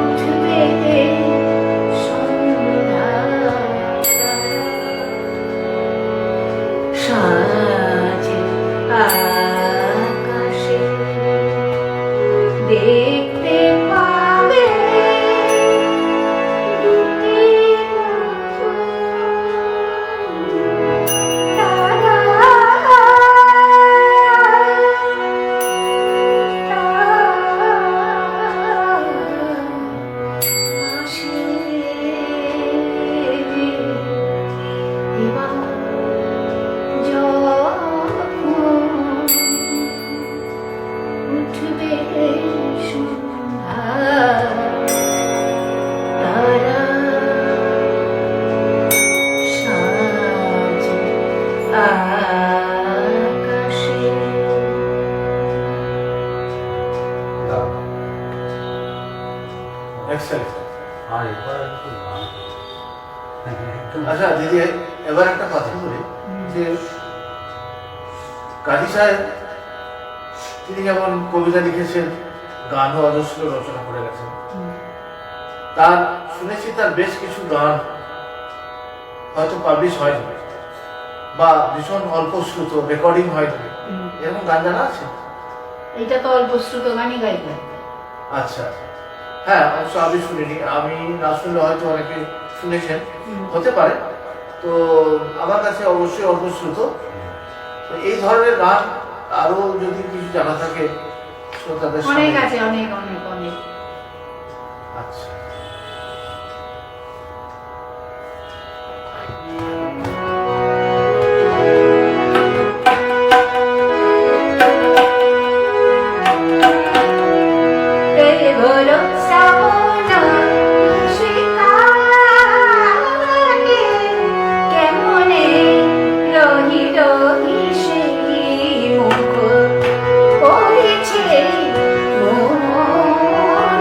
উঠবে সন্ধ্যা সাজে আকাশে দেখতে পাবে দুটি তারা, আসে এবার যখন উঠবে সন্ধ্যা তারা সাজে আকাশে। এক্সেলেন্ট। আর এবার একটু গান করো। একদম আচ্ছা দিদি, এবার একটা কথা বলি যে কাজী সাহেব তিনি যেমন কবিতা লিখেছেন, গানও অজস্র রচনা করে গেছেন, তার শুনেছি তার বেশ কিছু গান হয়তো পাবলিশ হয়নি বা ভীষণ অল্প শ্রুত রেকর্ডিং হয়নি, এরকম গান জানা আছে? এটা তো অল্প শ্রুত গানই গাইবেন। আচ্ছা, হ্যাঁ অবশ্য আমি শুনিনি, আমি না শুনলে হয়তো অনেকে শুনেছেন, হতে পারে। তো আমার কাছে অবশ্যই অল্প শ্রুত। তো এই ধরনের গান আরো যদি কিছু জানা থাকে শ্রোতাদের অনেক সামনে। আছে, অনেক অনেক অনেক। আচ্ছা, ঘোর শ্রাবণ শিকারে কেমনে রহি রহি সেই মুখ পড়েছে মোর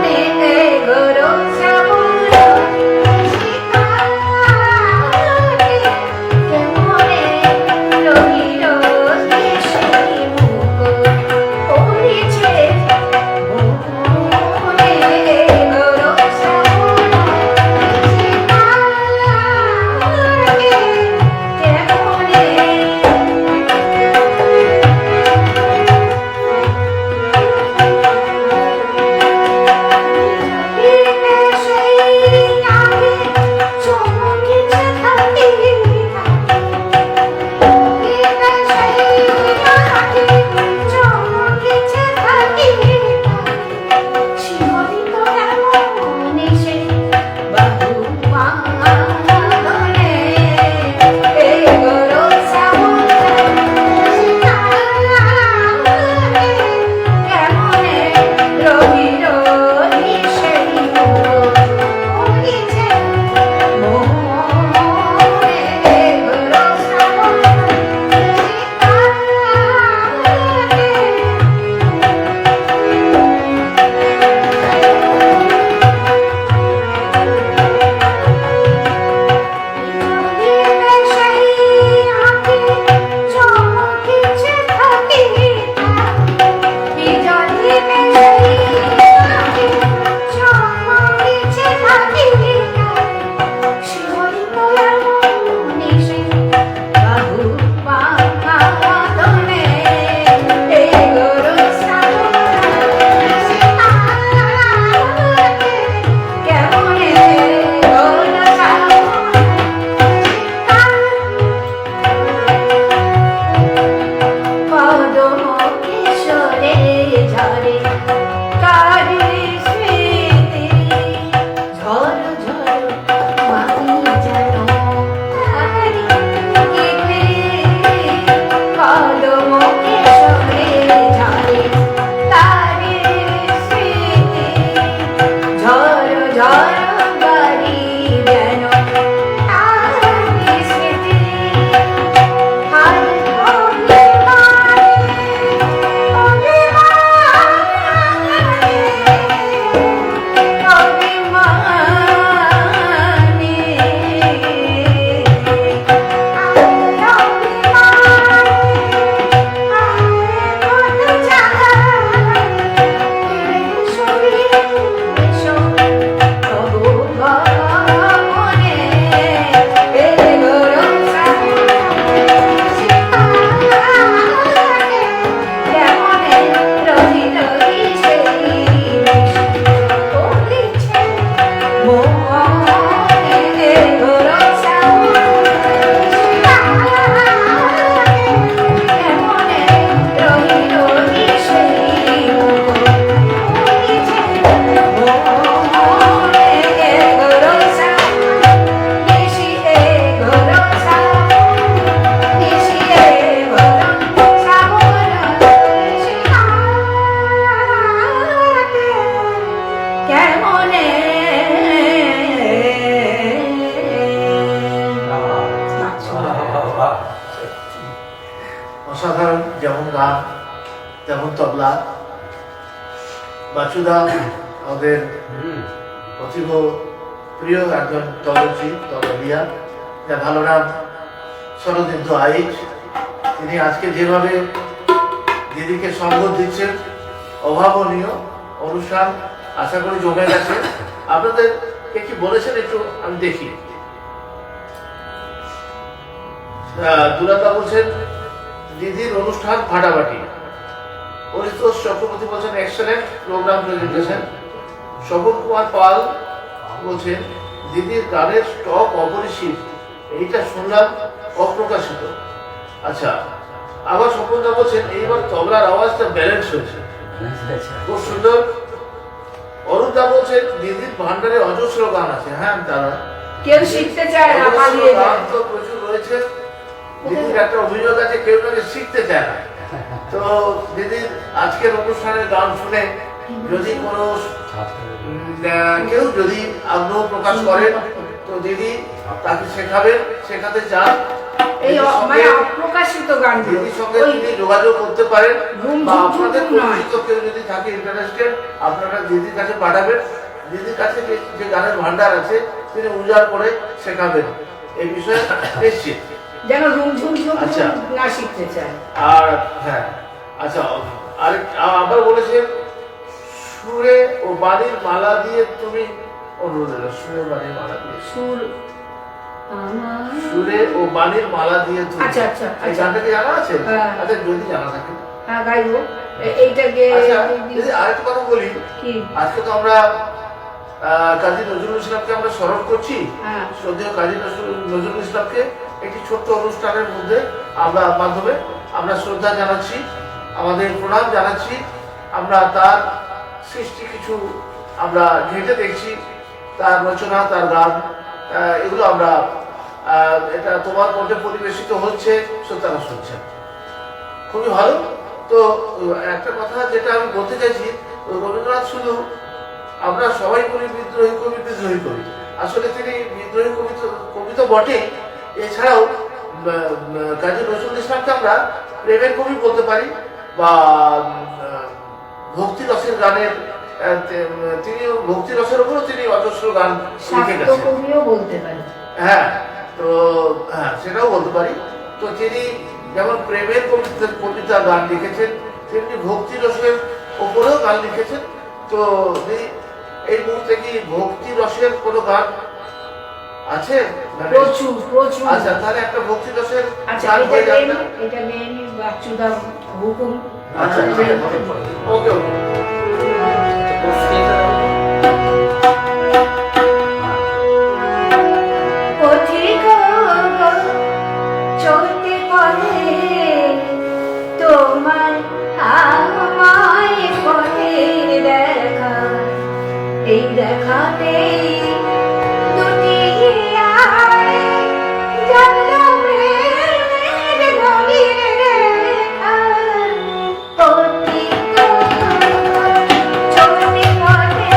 অসাধারণ, যেমন গান তেমন তবলা। বাচুদা আমাদের অতীব প্রিয় একজন তবলচি, তবলিয়া, যার ভালো নাম শরদিন্দু আইচ। তিনি আজকে যেভাবে দিদিকে সঙ্গ দিচ্ছেন, অভাবনীয় অনুষ্ঠান, আশা করি জমে গেছে। আপনাদের কি বলেছেন একটু আমি দেখি। দুলাতা বলছেন দিদির অনুষ্ঠান ফাটাফাটি। পরিতোষ চক্রবর্তী বলছেন excellent programme presentation. Swapan Kumar Pal বলছেন দিদির গানের স্টক অপরিসীম, এইটা শুনলাম অপ্রকাশিত। আচ্ছা, আবার স্বপনদা বলছেন এইবার তবলার আওয়াজটা ব্যালেন্স হয়েছে, খুব সুন্দর। অরুণদা বলছেন দিদির ভান্ডারে অজস্র গান আছে। হ্যাঁ দাদা, কেউ শিখতে চায় না, অজস্র পালিয়ে গান যায়। তো প্রচুর রয়েছে। দিদির একটা অভিযোগ আছে, কেউ নাকি শিখতে চায় না। তো দিদির আজকের অনুষ্ঠানের গান শুনে যদি কোনো কেউ যদি আগ্রহ প্রকাশ করেন, তো দিদি তাকে শেখাবেন, শেখাতে চান। এই দিদির সঙ্গে- মানে অপ্রকাশিত গান দিদির সঙ্গে তিনি যোগাযোগ করতে পারেন, ঘুম বা ঘুম আপনাদের ঘুম নয়। পরিচিত কেউ যদি থাকে ইন্টারেস্টেড, আপনারা দিদির কাছে পাঠাবেন। দিদির কাছে যে গানের ভান্ডার আছে তিনি উজাড় করে শেখাবেন, এই বিষয়ে নিশ্চিত। যেন রুমঝুম ঝুম আচ্ছা। না শিখতে চায়। আর হ্যাঁ, আচ্ছা, আবার বলেছেন সুরে ও বাড়ির মালা দিয়ে তুমি অনুরোধ, সুরে ও বাড়ির মালা দিয়ে, সুর আমার সুরে ও বাণীর মালা দিয়ে তুমি। আচ্ছা, আচ্ছা, এই আচ্ছা। গানটা কি জানা আছে? হ্যাঁ। আচ্ছা, যদি জানা থাকে। হ্যাঁ গাইবো। এইটা গে আচ্ছা, দিদি আরেকটা কথা বলি। কি? আজকে তো আমরা কাজী নজরুল ইসলামকে আমরা স্মরণ করছি। হ্যাঁ। শ্রদ্ধেয় কাজী নজরুল ইসলামকে একটি ছোট্ট অনুষ্ঠানের মধ্যে আমরা মাধ্যমে আমরা শ্রদ্ধা জানাচ্ছি, আমাদের প্রণাম জানাচ্ছি। আমরা তার সৃষ্টি কিছু আমরা ঘেঁটে দেখছি, তার রচনা, তার গান, এগুলো আমরা এটা তোমার মধ্যে পরিবেশিত হচ্ছে, শ্রোতারা শুনছেন, খুবই ভালো। তো একটা কথা যেটা আমি বলতে চাইছি, রবীন্দ্রনাথ শুধু আমরা সবাই বলি বিদ্রোহী কবি, বিদ্রোহী কবি, আসলে তিনি বিদ্রোহী কবি তো বটে। এছাড়াও কাজী নজরুল ইসলামকে আমরা প্রেমের কবি বলতে পারি, বা ভক্তি রসের গানের তিনি ভক্তি রসের উপরও তিনি অজস্র গান লিখে শাক্ত গেছেন। কবিও বলতে পারে। হ্যাঁ, তো হ্যাঁ, সেটাও বলতে পারি। তো তিনি যেমন প্রেমের কবিতা গান লিখেছেন, তেমনি ভক্তি রসের ওপরেও গান লিখেছেন। তো এই মুহূর্তে কি ভক্তি রসের কোনো গান আছে? প্রচুর প্রচুর। আচ্ছা, তাহলে একটা ভক্তি রসের আচ্ছা, গান হয়ে যাক না? এটা মেয়ে বাচ্চুদা হুকুম। আচ্ছা, ওকে ওকে। পথিক চলতে পথে তোমার আমায় পথের দেখা, এই দেখাতে দুটি আয় জানলো প্রেমের গভীর রেখা। পথিক চলতে পথে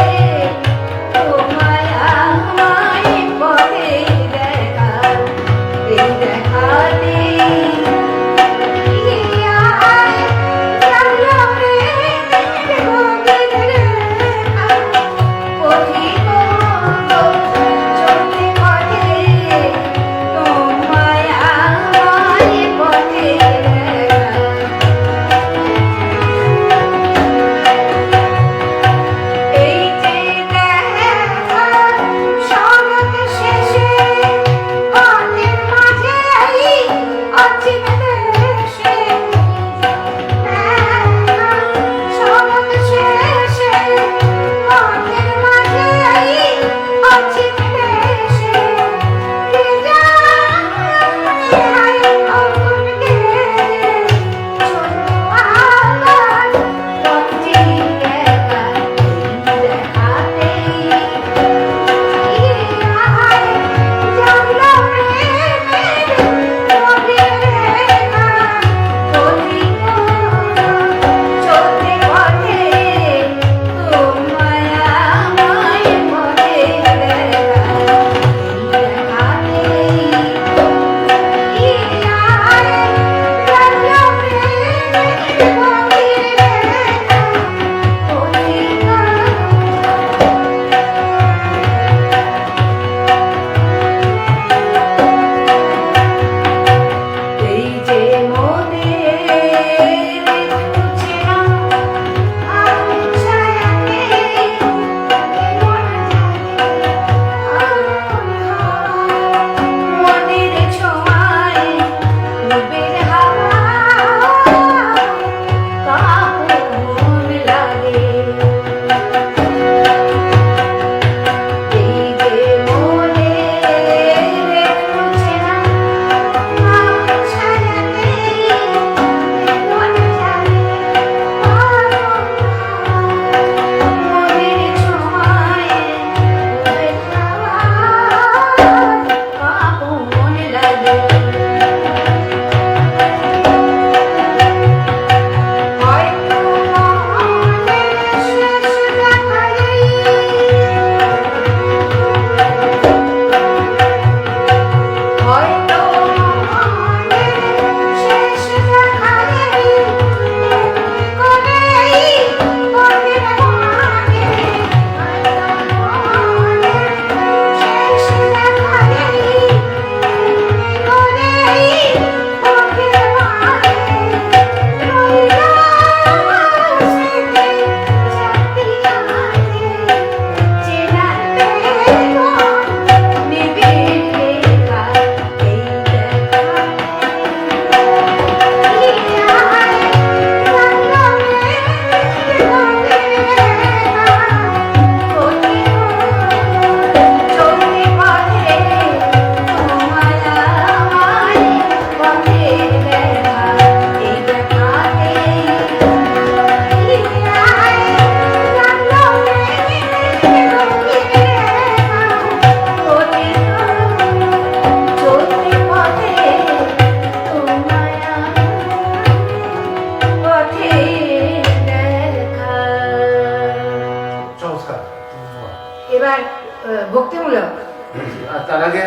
আগে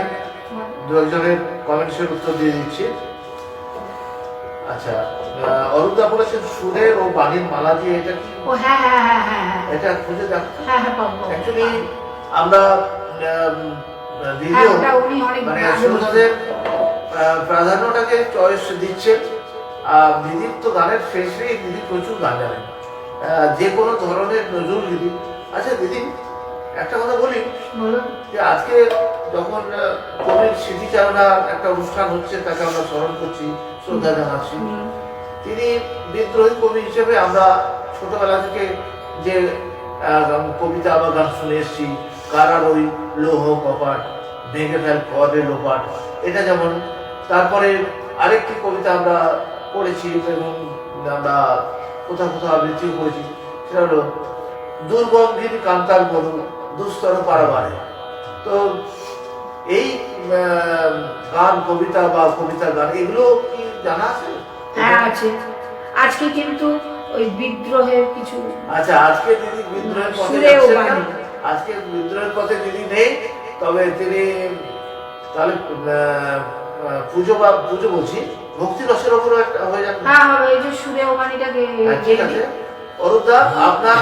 দু একজনের কমেন্টসের উত্তর দিয়ে দিচ্ছি। আচ্ছা, অরুণদা বলেছেন সুরের ও বাণীর মালা দিয়ে, এটা কি? ও হ্যাঁ হ্যাঁ হ্যাঁ হ্যাঁ হ্যাঁ এটা খুঁজে দেখো। হ্যাঁ হ্যাঁ পাবো। অ্যাকচুয়ালি আমরা দিদিও ওটা উনি অনেক মানে আগে শ্রোতাদের প্রাধান্যটাকে চয়েস দিচ্ছেন। দিদির তো গানের শেষ নেই, দিদি প্রচুর গান জানেন, যে কোনো ধরনের নজরুল গীতি। আচ্ছা দিদি, একটা কথা বলি, বলুন। যে আজকে যখন কবির স্মৃতিচারণার একটা অনুষ্ঠান হচ্ছে, তাকে আমরা স্মরণ করছি, শ্রদ্ধা জানাচ্ছি। তিনি বিদ্রোহী কবি হিসেবে আমরা ছোটবেলা থেকে যে কবিতা বা গান শুনে এসেছি, কারার ওই লৌহ কপাট ভেঙে ফেল করে লোপাট, এটা যেমন। তারপরে আরেকটি কবিতা আমরা পড়েছি এবং আমরা কোথাও কোথাও আবৃত্তিও করেছি, সেটা হলো দুর্গম্ভীর কান্তার মধু দুস্তর পারাবারে। তো এই গান, কবিতা বা কবিতার গান, এগুলো কি জানা আছে? হ্যাঁ আছে। আজকে কিন্তু ওই বিদ্রোহের কিছু, আচ্ছা, আজকে দিদি বিদ্রোহের পথে সুরে ও যাচ্ছেন না। বাণী। আজকে বিদ্রোহের পথে দিদি নেই, তবে তিনি তাহলে পুজো বা পুজো বলছি ভক্তি রসের ওপরও একটা হয়ে যাবে। হ্যাঁ হবে, এই যে সুরে ও বাণীটাকে ঠিক আছে, অরুণদা আপনার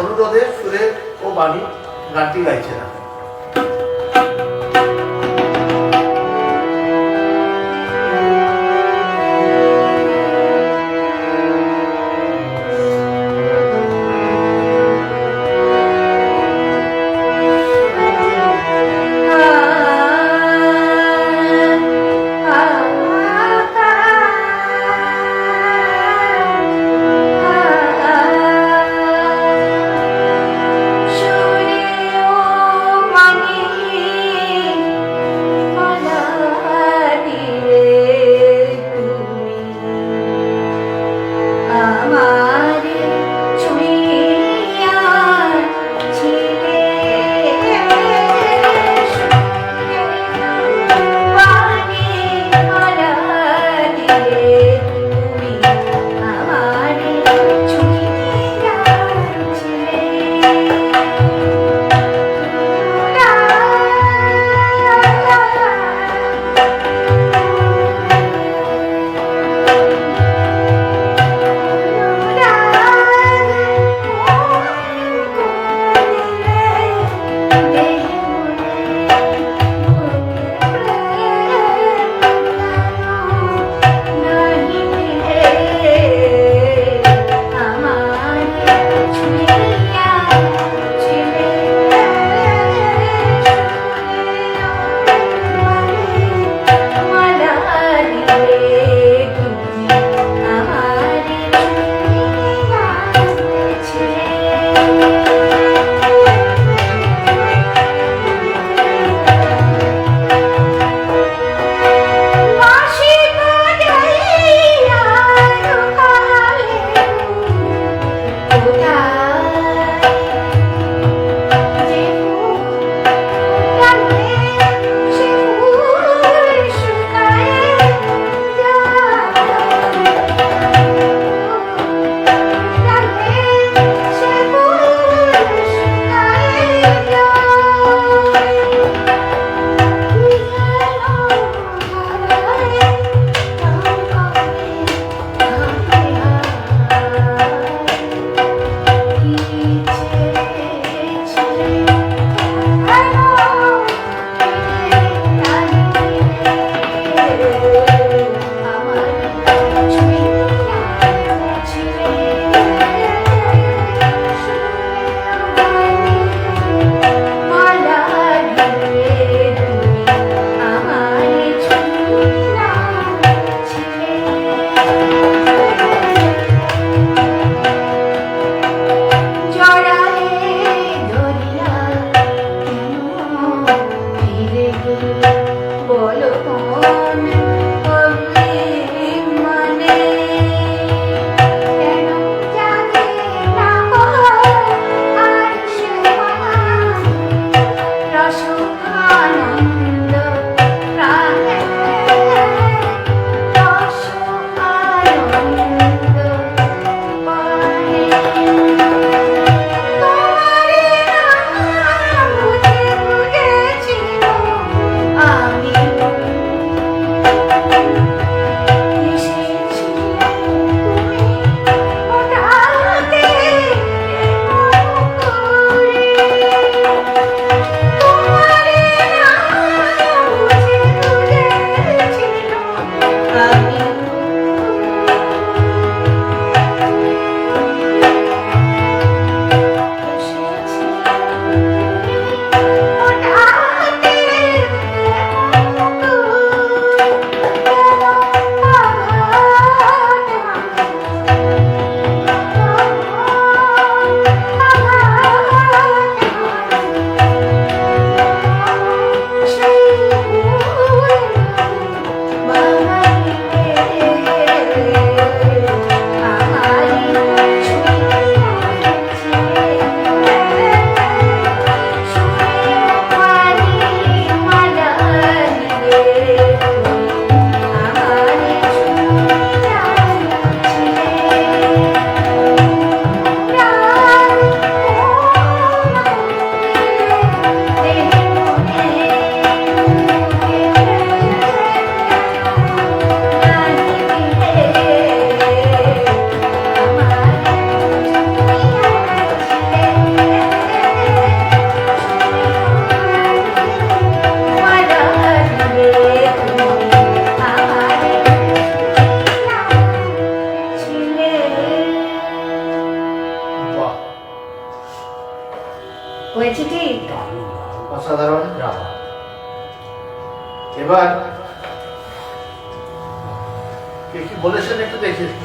অনুরোধে সুরে ও বাণী গানটি গাইছে না।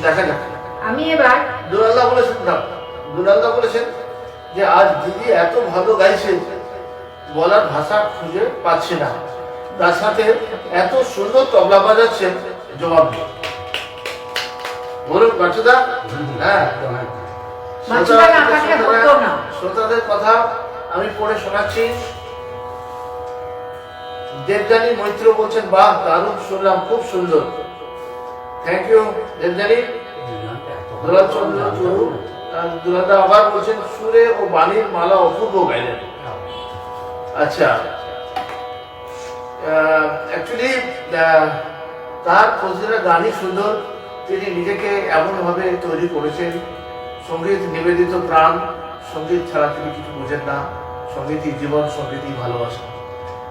দেখা যাক। আমি এবার দুলাল্লাহ বলেছেন না, দুলাল্লাহ বলেছেন যে আজ দিদি এত ভালো গাইছেন, বলার ভাষা খুঁজে পাচ্ছি না, তার সাথে এত সুন্দর তবলা বাজাচ্ছেন, জবাব নেই। বলুন বাচ্চুদা। হ্যাঁ, বাচ্চুদা আঁকাটা হতো না। শ্রোতাদের কথা আমি পড়ে শোনাচ্ছি। দেবযানী মৈত্র বলছেন, বাহ দারুণ শুনলাম, খুব সুন্দর। Thank you Debjani. দুলাল চন্দ্র চুরু, দুলালদা আবার বলছেন, সুরে ও বাণীর মালা অপূর্ব গাইলেন। আচ্ছা, অ্যাকচুয়ালি তার প্রতিটা গানই সুন্দর। তিনি নিজেকে এমনভাবে তৈরি করেছেন, সঙ্গীত নিবেদিত প্রাণ, সঙ্গীত ছাড়া তিনি কিছু বোঝেন না, সঙ্গীতই জীবন, সঙ্গীতই ভালোবাসা।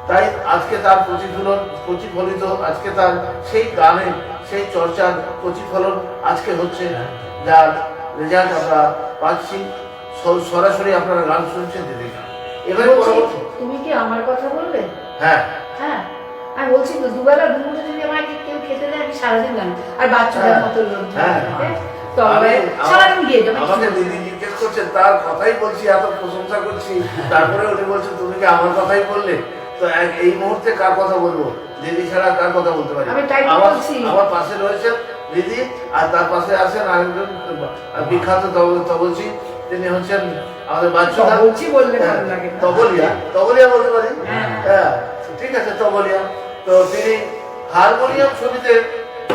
তাই আজকে তার প্রতিফলিত, আজকে তার সেই গানে, সেই চর্চার প্রতিফলন আজকে হচ্ছে, যার রেজাল্ট আমরা পাচ্ছি। সরাসরি আপনারা গান শুনছেন দিদি। এবারে পরবর্তী, তুমি কি আমার কথা বলবে? হ্যাঁ হ্যাঁ, আমি বলছি তো দুবেলা দুপুরে যদি আমাকে কেউ খেতে দেয় আমি সারাদিন গান, আর বাচ্চাদের মতো লোক তবে সারাদিন গিয়ে যাবে। আমাকে দিদি জিজ্ঞেস করছেন, তার কথাই বলছি, এত প্রশংসা করছি, তারপরে উনি বলছেন তুমি কি আমার কথাই বললে। তো এই মুহূর্তে কার কথা বলবো? দিদি ছাড়া কার কথা বলতে পারি? আমি তাই তো বলছি। আমার পাশে রয়েছেন দিদি, আর তার পাশে আছেন আরেকজন বিখ্যাত তবলচি, তিনি হচ্ছেন আমাদের বাচ্চুদা। তবলচি বললে ভালো লাগে না। তবলিয়া বলতে পারি। হ্যাঁ। হ্যাঁ, ঠিক আছে, তবলিয়া। তো তিনি হারমোনিয়াম ছবিতে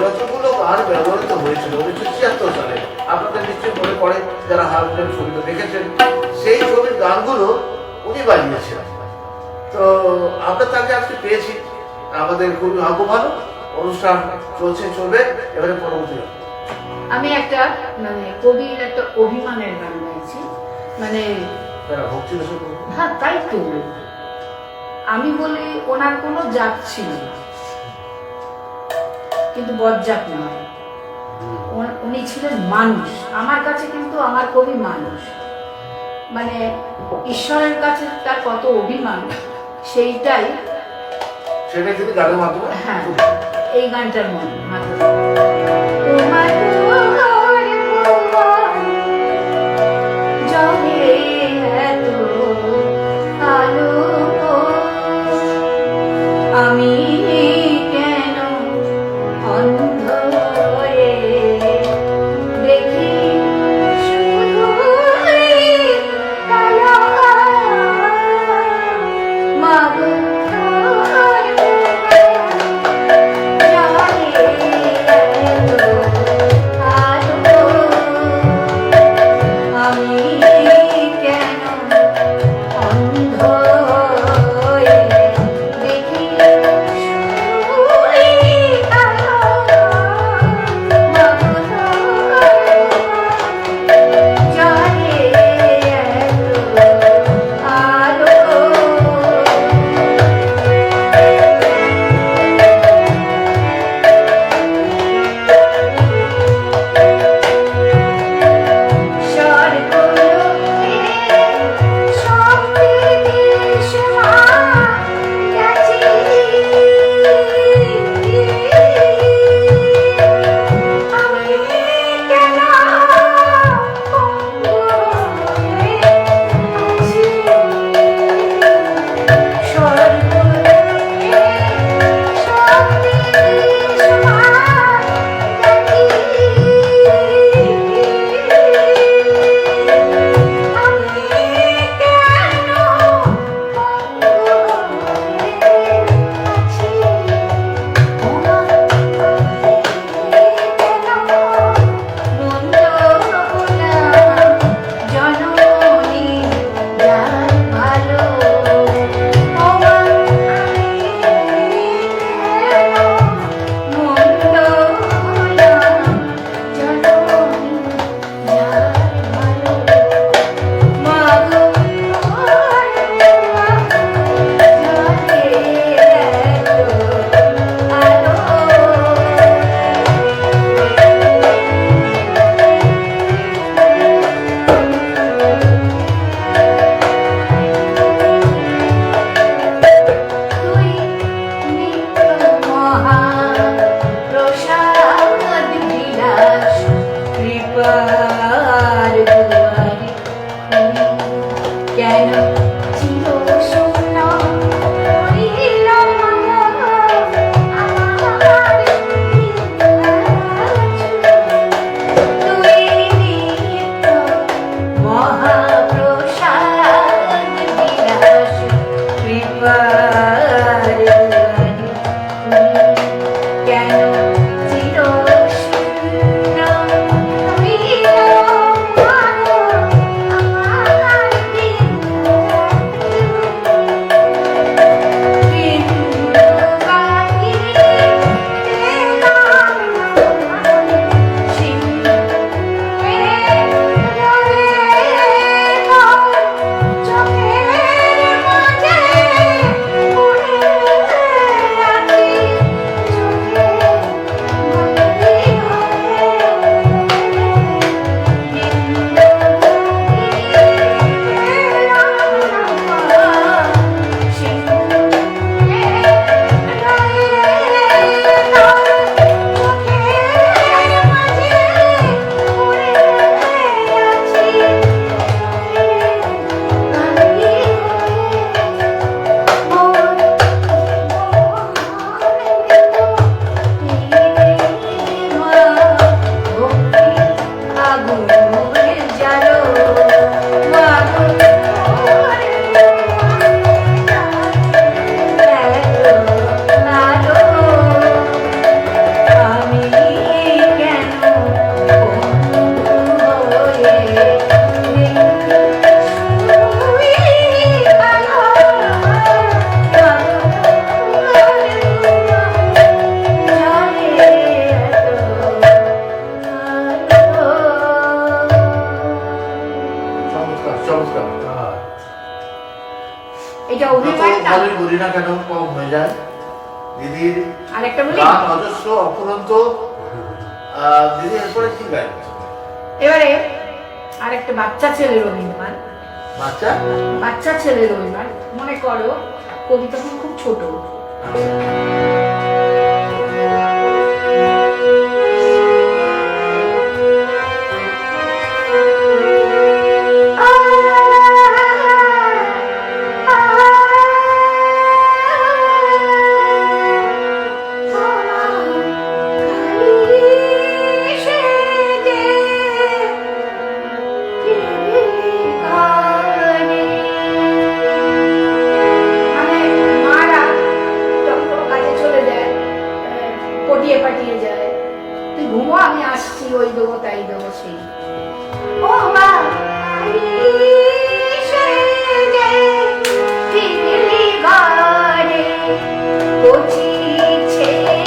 যতগুলো গান ব্যবহৃত হয়েছিল 1976 সালে, আপনাদের নিশ্চয়ই মনে পড়ে যারা হারমোনিয়াম ছবিটা দেখেছেন, সেই ছবির গানগুলো উনি বাজিয়েছেন। তো আমরা তাকে আজকে পেয়েছি, আমাদের খুবই ভাগ্য ভালো। অনুষ্ঠান চলবে, এবারে পরবর্তী গান। আমি একটা মানে কবির একটা অভিমানের গান গাইছি, মানে ভক্তি রসে হ্যাঁ তাই তো। আমি বলি ওনার কোনো জাত ছিল না, কিন্তু বজ্জাত নয়, উনি ছিলেন মানুষ। আমার কাছে কিন্তু আমার কবি মানুষ, মানে ঈশ্বরের কাছে তার কত অভিমান, সেইটাই সেটা কিন্তু গানের মাধ্যমে। হ্যাঁ, এই গানটার মাধ্যমে। তোমার জলে এত আলো, আমি কেন অন্ধ হয়ে দেখি শুধু কালো মাগো জলে তোমার দুয়ারে কেন চির শূন্য হইল মন আমার তুই নিত্য মহাপ্রসাদ বিলাস কৃপার দুয়ারে কেন চির শূন্য হইল মন আমার এটা অভিমানটা ভালোই বলি না কেন কম হয়ে যায় দিদির আরেকটা বলি গান অজস্র অফুরন্ত দিদি এরপরে কি গায় এবারে আরেকটা বাচ্চা ছেলের অভিমান বাচ্চা বাচ্চা ছেলের অভিমান মনে করো কবি তখন খুব ছোট পাঠিয়ে যায় তুই ঘুমো আমি আসছি ওই দেবো তাই দেবো সেই ও মা কচি ছেলে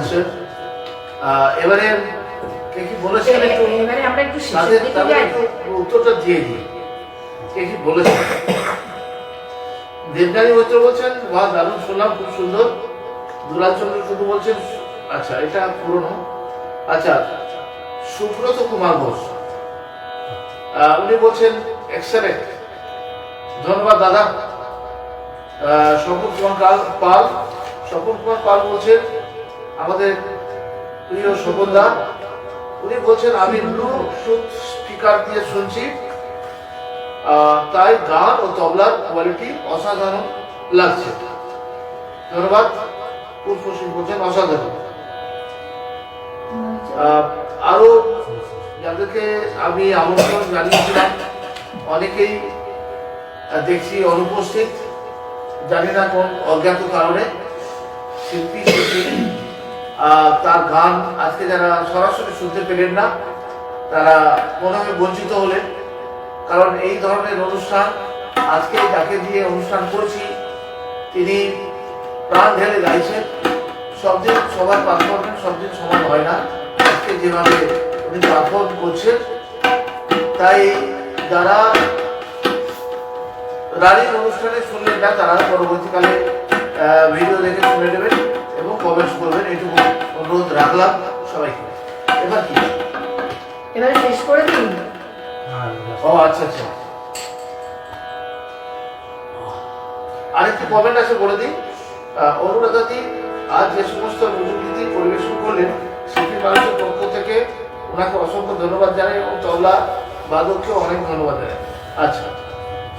স্যার। এবারে কে কি বলেছেন একটু এবারে আমরা একটু শেষের তাদের দিকে তাদের যাই। একটু উত্তরটা দিয়ে দিই। কে কি বলেছেন? দেবনারী মৈত্র বলছেন, বাহ দারুণ শুনলাম, খুব সুন্দর। দুলাল চন্দ্র শুধু বলছেন, আচ্ছা এটা পুরনো। আচ্ছা, সুব্রত কুমার ঘোষ উনি বলছেন এক্সেলেন্ট, ধন্যবাদ দাদা। স্বপন কুমার পাল বলছেন আমাদের প্রিয় স্বপন দা, উনি বলছেন আমি ব্লুটুথ স্পিকার দিয়ে শুনছি, তাই গান ও তবলার কোয়ালিটি অসাধারণ লাগছে। ধন্যবাদ। পুষ্প সিং বলছেন অসাধারণ। আরো যাদেরকে আমি আমন্ত্রণ জানিয়েছিলাম অনেকেই দেখছি অনুপস্থিত, জানি না কোন অজ্ঞাত কারণে। শিল্পী তার গান আজকে যারা সরাসরি শুনতে পেলেন না তারা মনে হয় বঞ্চিত হলেন, কারণ এই ধরনের অনুষ্ঠান আজকে যাকে দিয়ে অনুষ্ঠান করেছি তিনি প্রাণ ঢেলে গাইছেন। সব দিন সবার পারফরমেন্স সব দিন সমান হয় না, আজকে যেভাবে উনি পারফর্ম করছেন, তাই যারা রানিং অনুষ্ঠানে শুনলেন না তারা পরবর্তীকালে ভিডিও দেখে শুনে নেবেন এবং কমেন্টস করবেন, এইটুকু অনুরোধ রাখলাম সবাইকে। এবার কি এবারে শেষ করে দিন। ও আচ্ছা আচ্ছা, আরেকটি কমেন্ট আছে বলে দিই। অনুরাধাদি আজ যে সমস্ত নজরুলগীতি পরিবেশন করলেন শিল্পী মানুষের পক্ষ থেকে ওনাকে অসংখ্য ধন্যবাদ জানাই এবং তবলা বাদককেও অনেক ধন্যবাদ জানাই। আচ্ছা,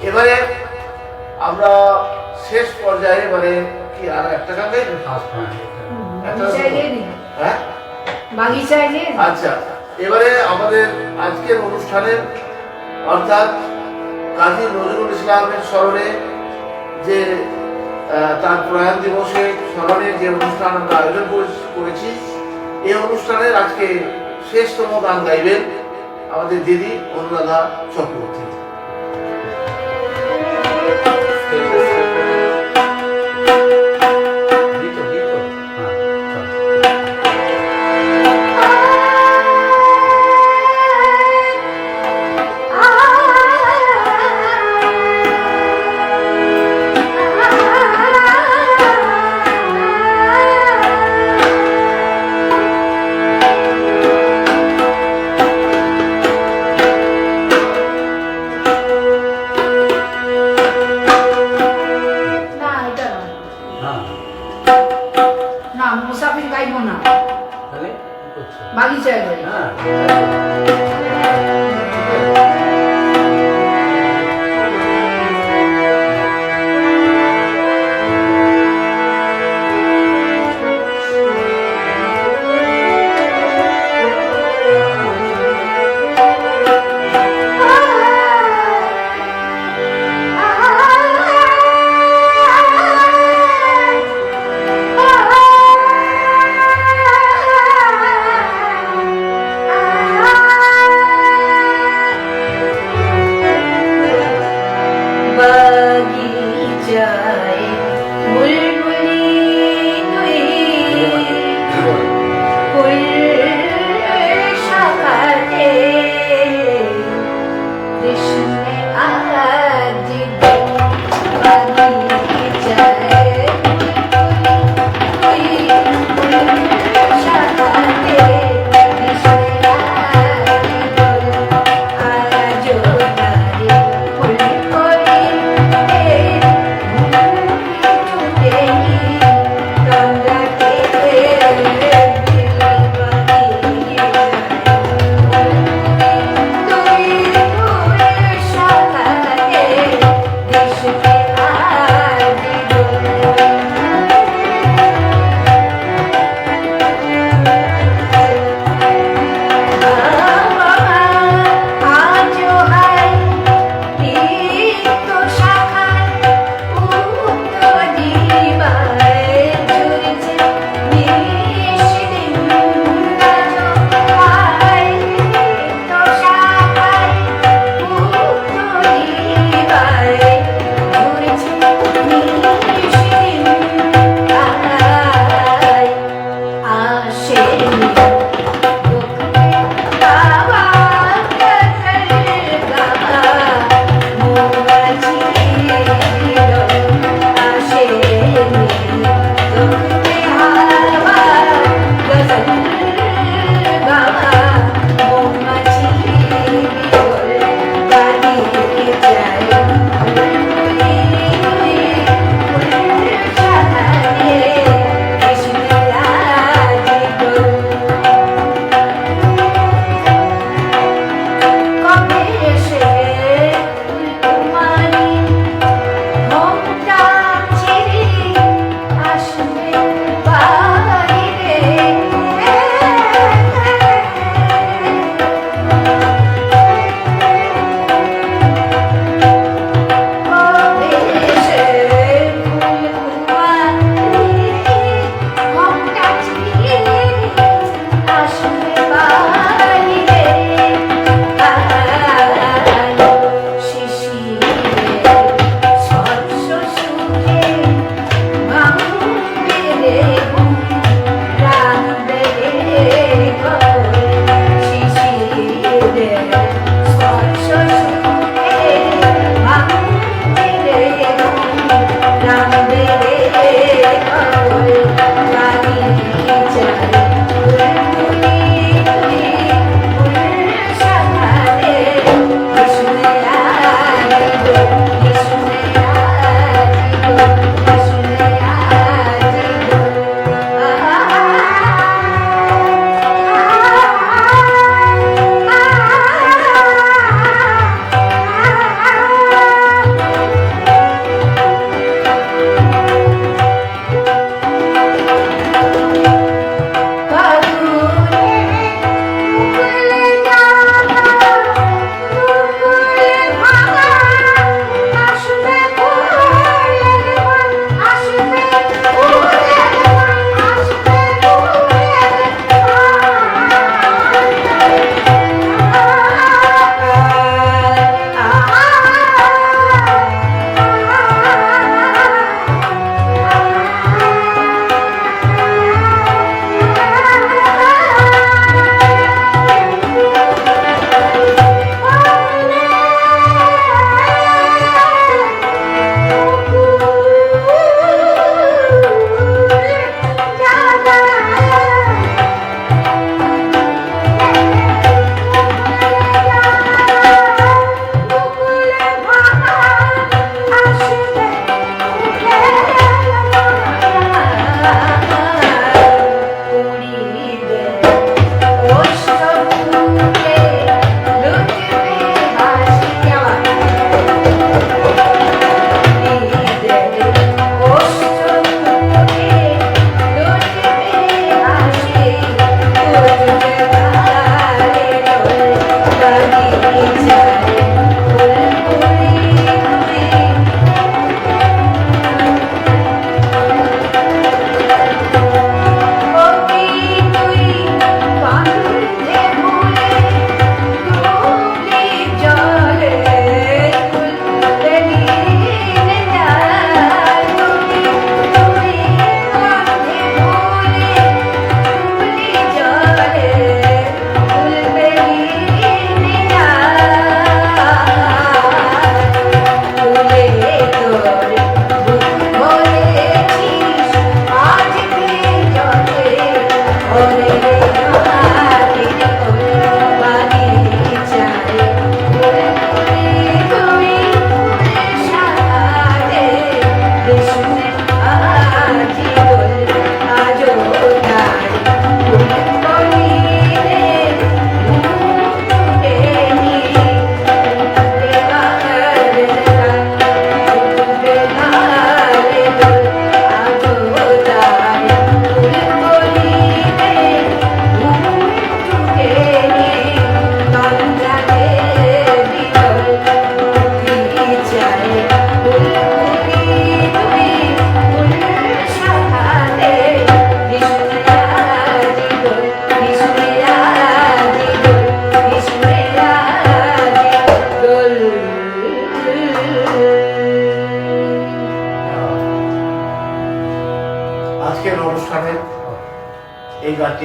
এবারে আমরা শেষ পর্যায়ে মানে কি আর একটা গান গাইবেন? বাগিচায় গিয়ে দিন। হ্যাঁ বাগিচায় গিয়ে দিন। আচ্ছা, এবারে আমাদের আজকের অনুষ্ঠানের অর্থাৎ কাজী নজরুল ইসলামের স্মরণে যে তার প্রয়াণ দিবসে স্মরণে যে অনুষ্ঠান আমরা আয়োজন করেছি, এই অনুষ্ঠানের আজকে শেষতম গান গাইবেন আমাদের দিদি অনুরাধা চক্রবর্তী। না এটা না, মুসাফির গাইব না, বাগিচায় গাইব। Ah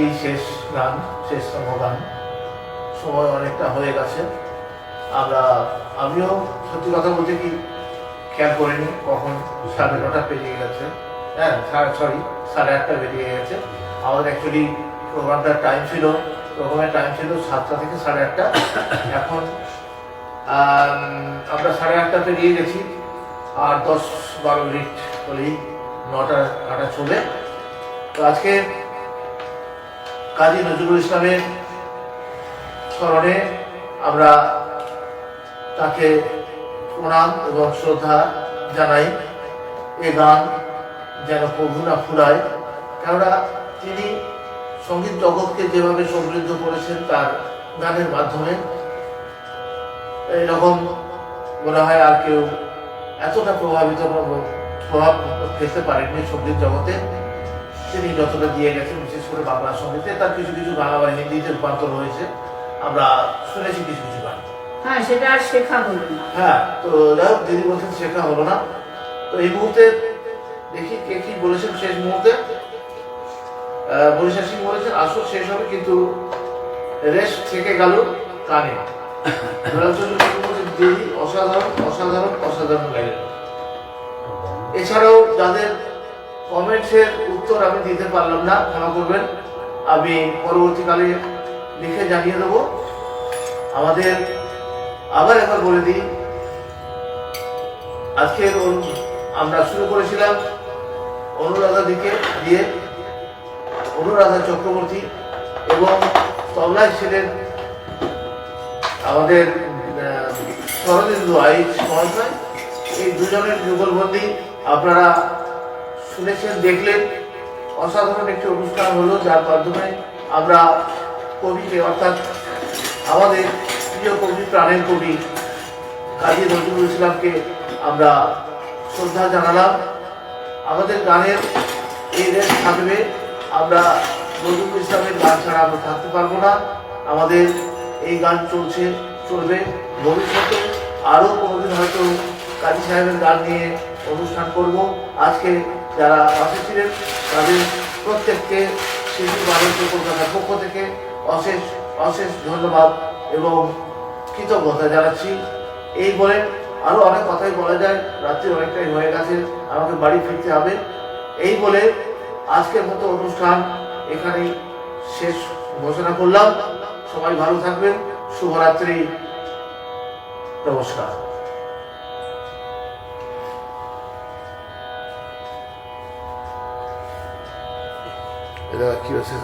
আজকেই শেষ গান, শেষতম গান। সময় অনেকটা হয়ে গেছে। আমিও সত্যি কথা বলতে কি খেয়াল করিনি কখন 9:30 পেরিয়ে গেছে। হ্যাঁ, 8:30 বেরিয়ে গেছে। আমাদের অ্যাকচুয়ালি প্রোগ্রামের টাইম ছিল 7টা থেকে 8:30। এখন আমরা 8:30 পেরিয়ে গেছি, আর 10-12 মিনিট হলেই 9টা কাটা চলে। তো আজকে কাজী নজরুল ইসলামের স্মরণে আমরা তাকে প্রণাম এবং শ্রদ্ধা জানাই। এ গান যেন প্রভু না ফুরায়, কেননা তিনি সঙ্গীত জগৎকে যেভাবে সমৃদ্ধ করেছেন তার গানের মাধ্যমে, এরকম মনে হয় আর কেউ এতটা প্রভাব ফেলতে পারেননি সঙ্গীত জগতে। তিনি যতটা দিয়ে গেছেন, বিশেষ করে বাংলা সঙ্গীতে। তার কিছু কিছু গান আবার হিন্দিতে রূপান্তর হয়েছে, আমরা শুনেছি কিছু কিছু গান। হ্যাঁ, সেটা আর শেখা হলো না। হ্যাঁ, তো যাই হোক, দিদি বলছেন শেখা হলো না। তো এই মুহূর্তে দেখি কে কি বলেছেন। শেষ মুহূর্তে বরিশা সিং বলেছেন আসর শেষ হবে কিন্তু রেস্ট থেকে গেল কানে। দিদি অসাধারণ অসাধারণ অসাধারণ লাগে। এছাড়াও যাদের কমেন্টসের উত্তর আমি দিতে পারলাম না, ক্ষমা করবেন, আমি পরবর্তীকালে লিখে জানিয়ে দেবো। আমাদের আবার একবার বলে দিই, আজকের আমরা শুরু করেছিলাম অনুরাধা দিকে দিয়ে, অনুরাধা চক্রবর্তী এবং তবলায় ছিলেন আমাদের শরদিন্দু আইচ মহাশয়। এই দুজনের যুগলবন্দি আপনারা শুনেছেন, দেখলেন। অসাধারণ একটি অনুষ্ঠান হলো, যার মাধ্যমে আমরা কবিকে, অর্থাৎ আমাদের প্রিয় কবি, প্রাণের কবি কাজী নজরুল ইসলামকে আমরা শ্রদ্ধা জানালাম। আমাদের গানের এই রেস থাকবে, আমরা নজরুল ইসলামের গান ছাড়া আমরা থাকতে পারবো না। আমাদের এই গান চলবে ভবিষ্যতে। আরও কোনোদিন হয়তো কাজী সাহেবের গান নিয়ে অনুষ্ঠান করব। আজকে যারা পাশে ছিলেন তাদের প্রত্যেককে শিশু বাণিজ্য কলকাতার পক্ষ থেকে অশেষ অশেষ ধন্যবাদ এবং কৃতজ্ঞতা জানাচ্ছি। এই বলে আরও অনেক কথাই বলা যায়, রাত্রি অনেকটাই হয়ে গেছে, আমাকে বাড়ি ফিরতে হবে। এই বলে আজকের মতো অনুষ্ঠান এখানেই শেষ ঘোষণা করলাম। সবাই ভালো থাকবেন, শুভরাত্রি, নমস্কার। এটা কি হচ্ছে?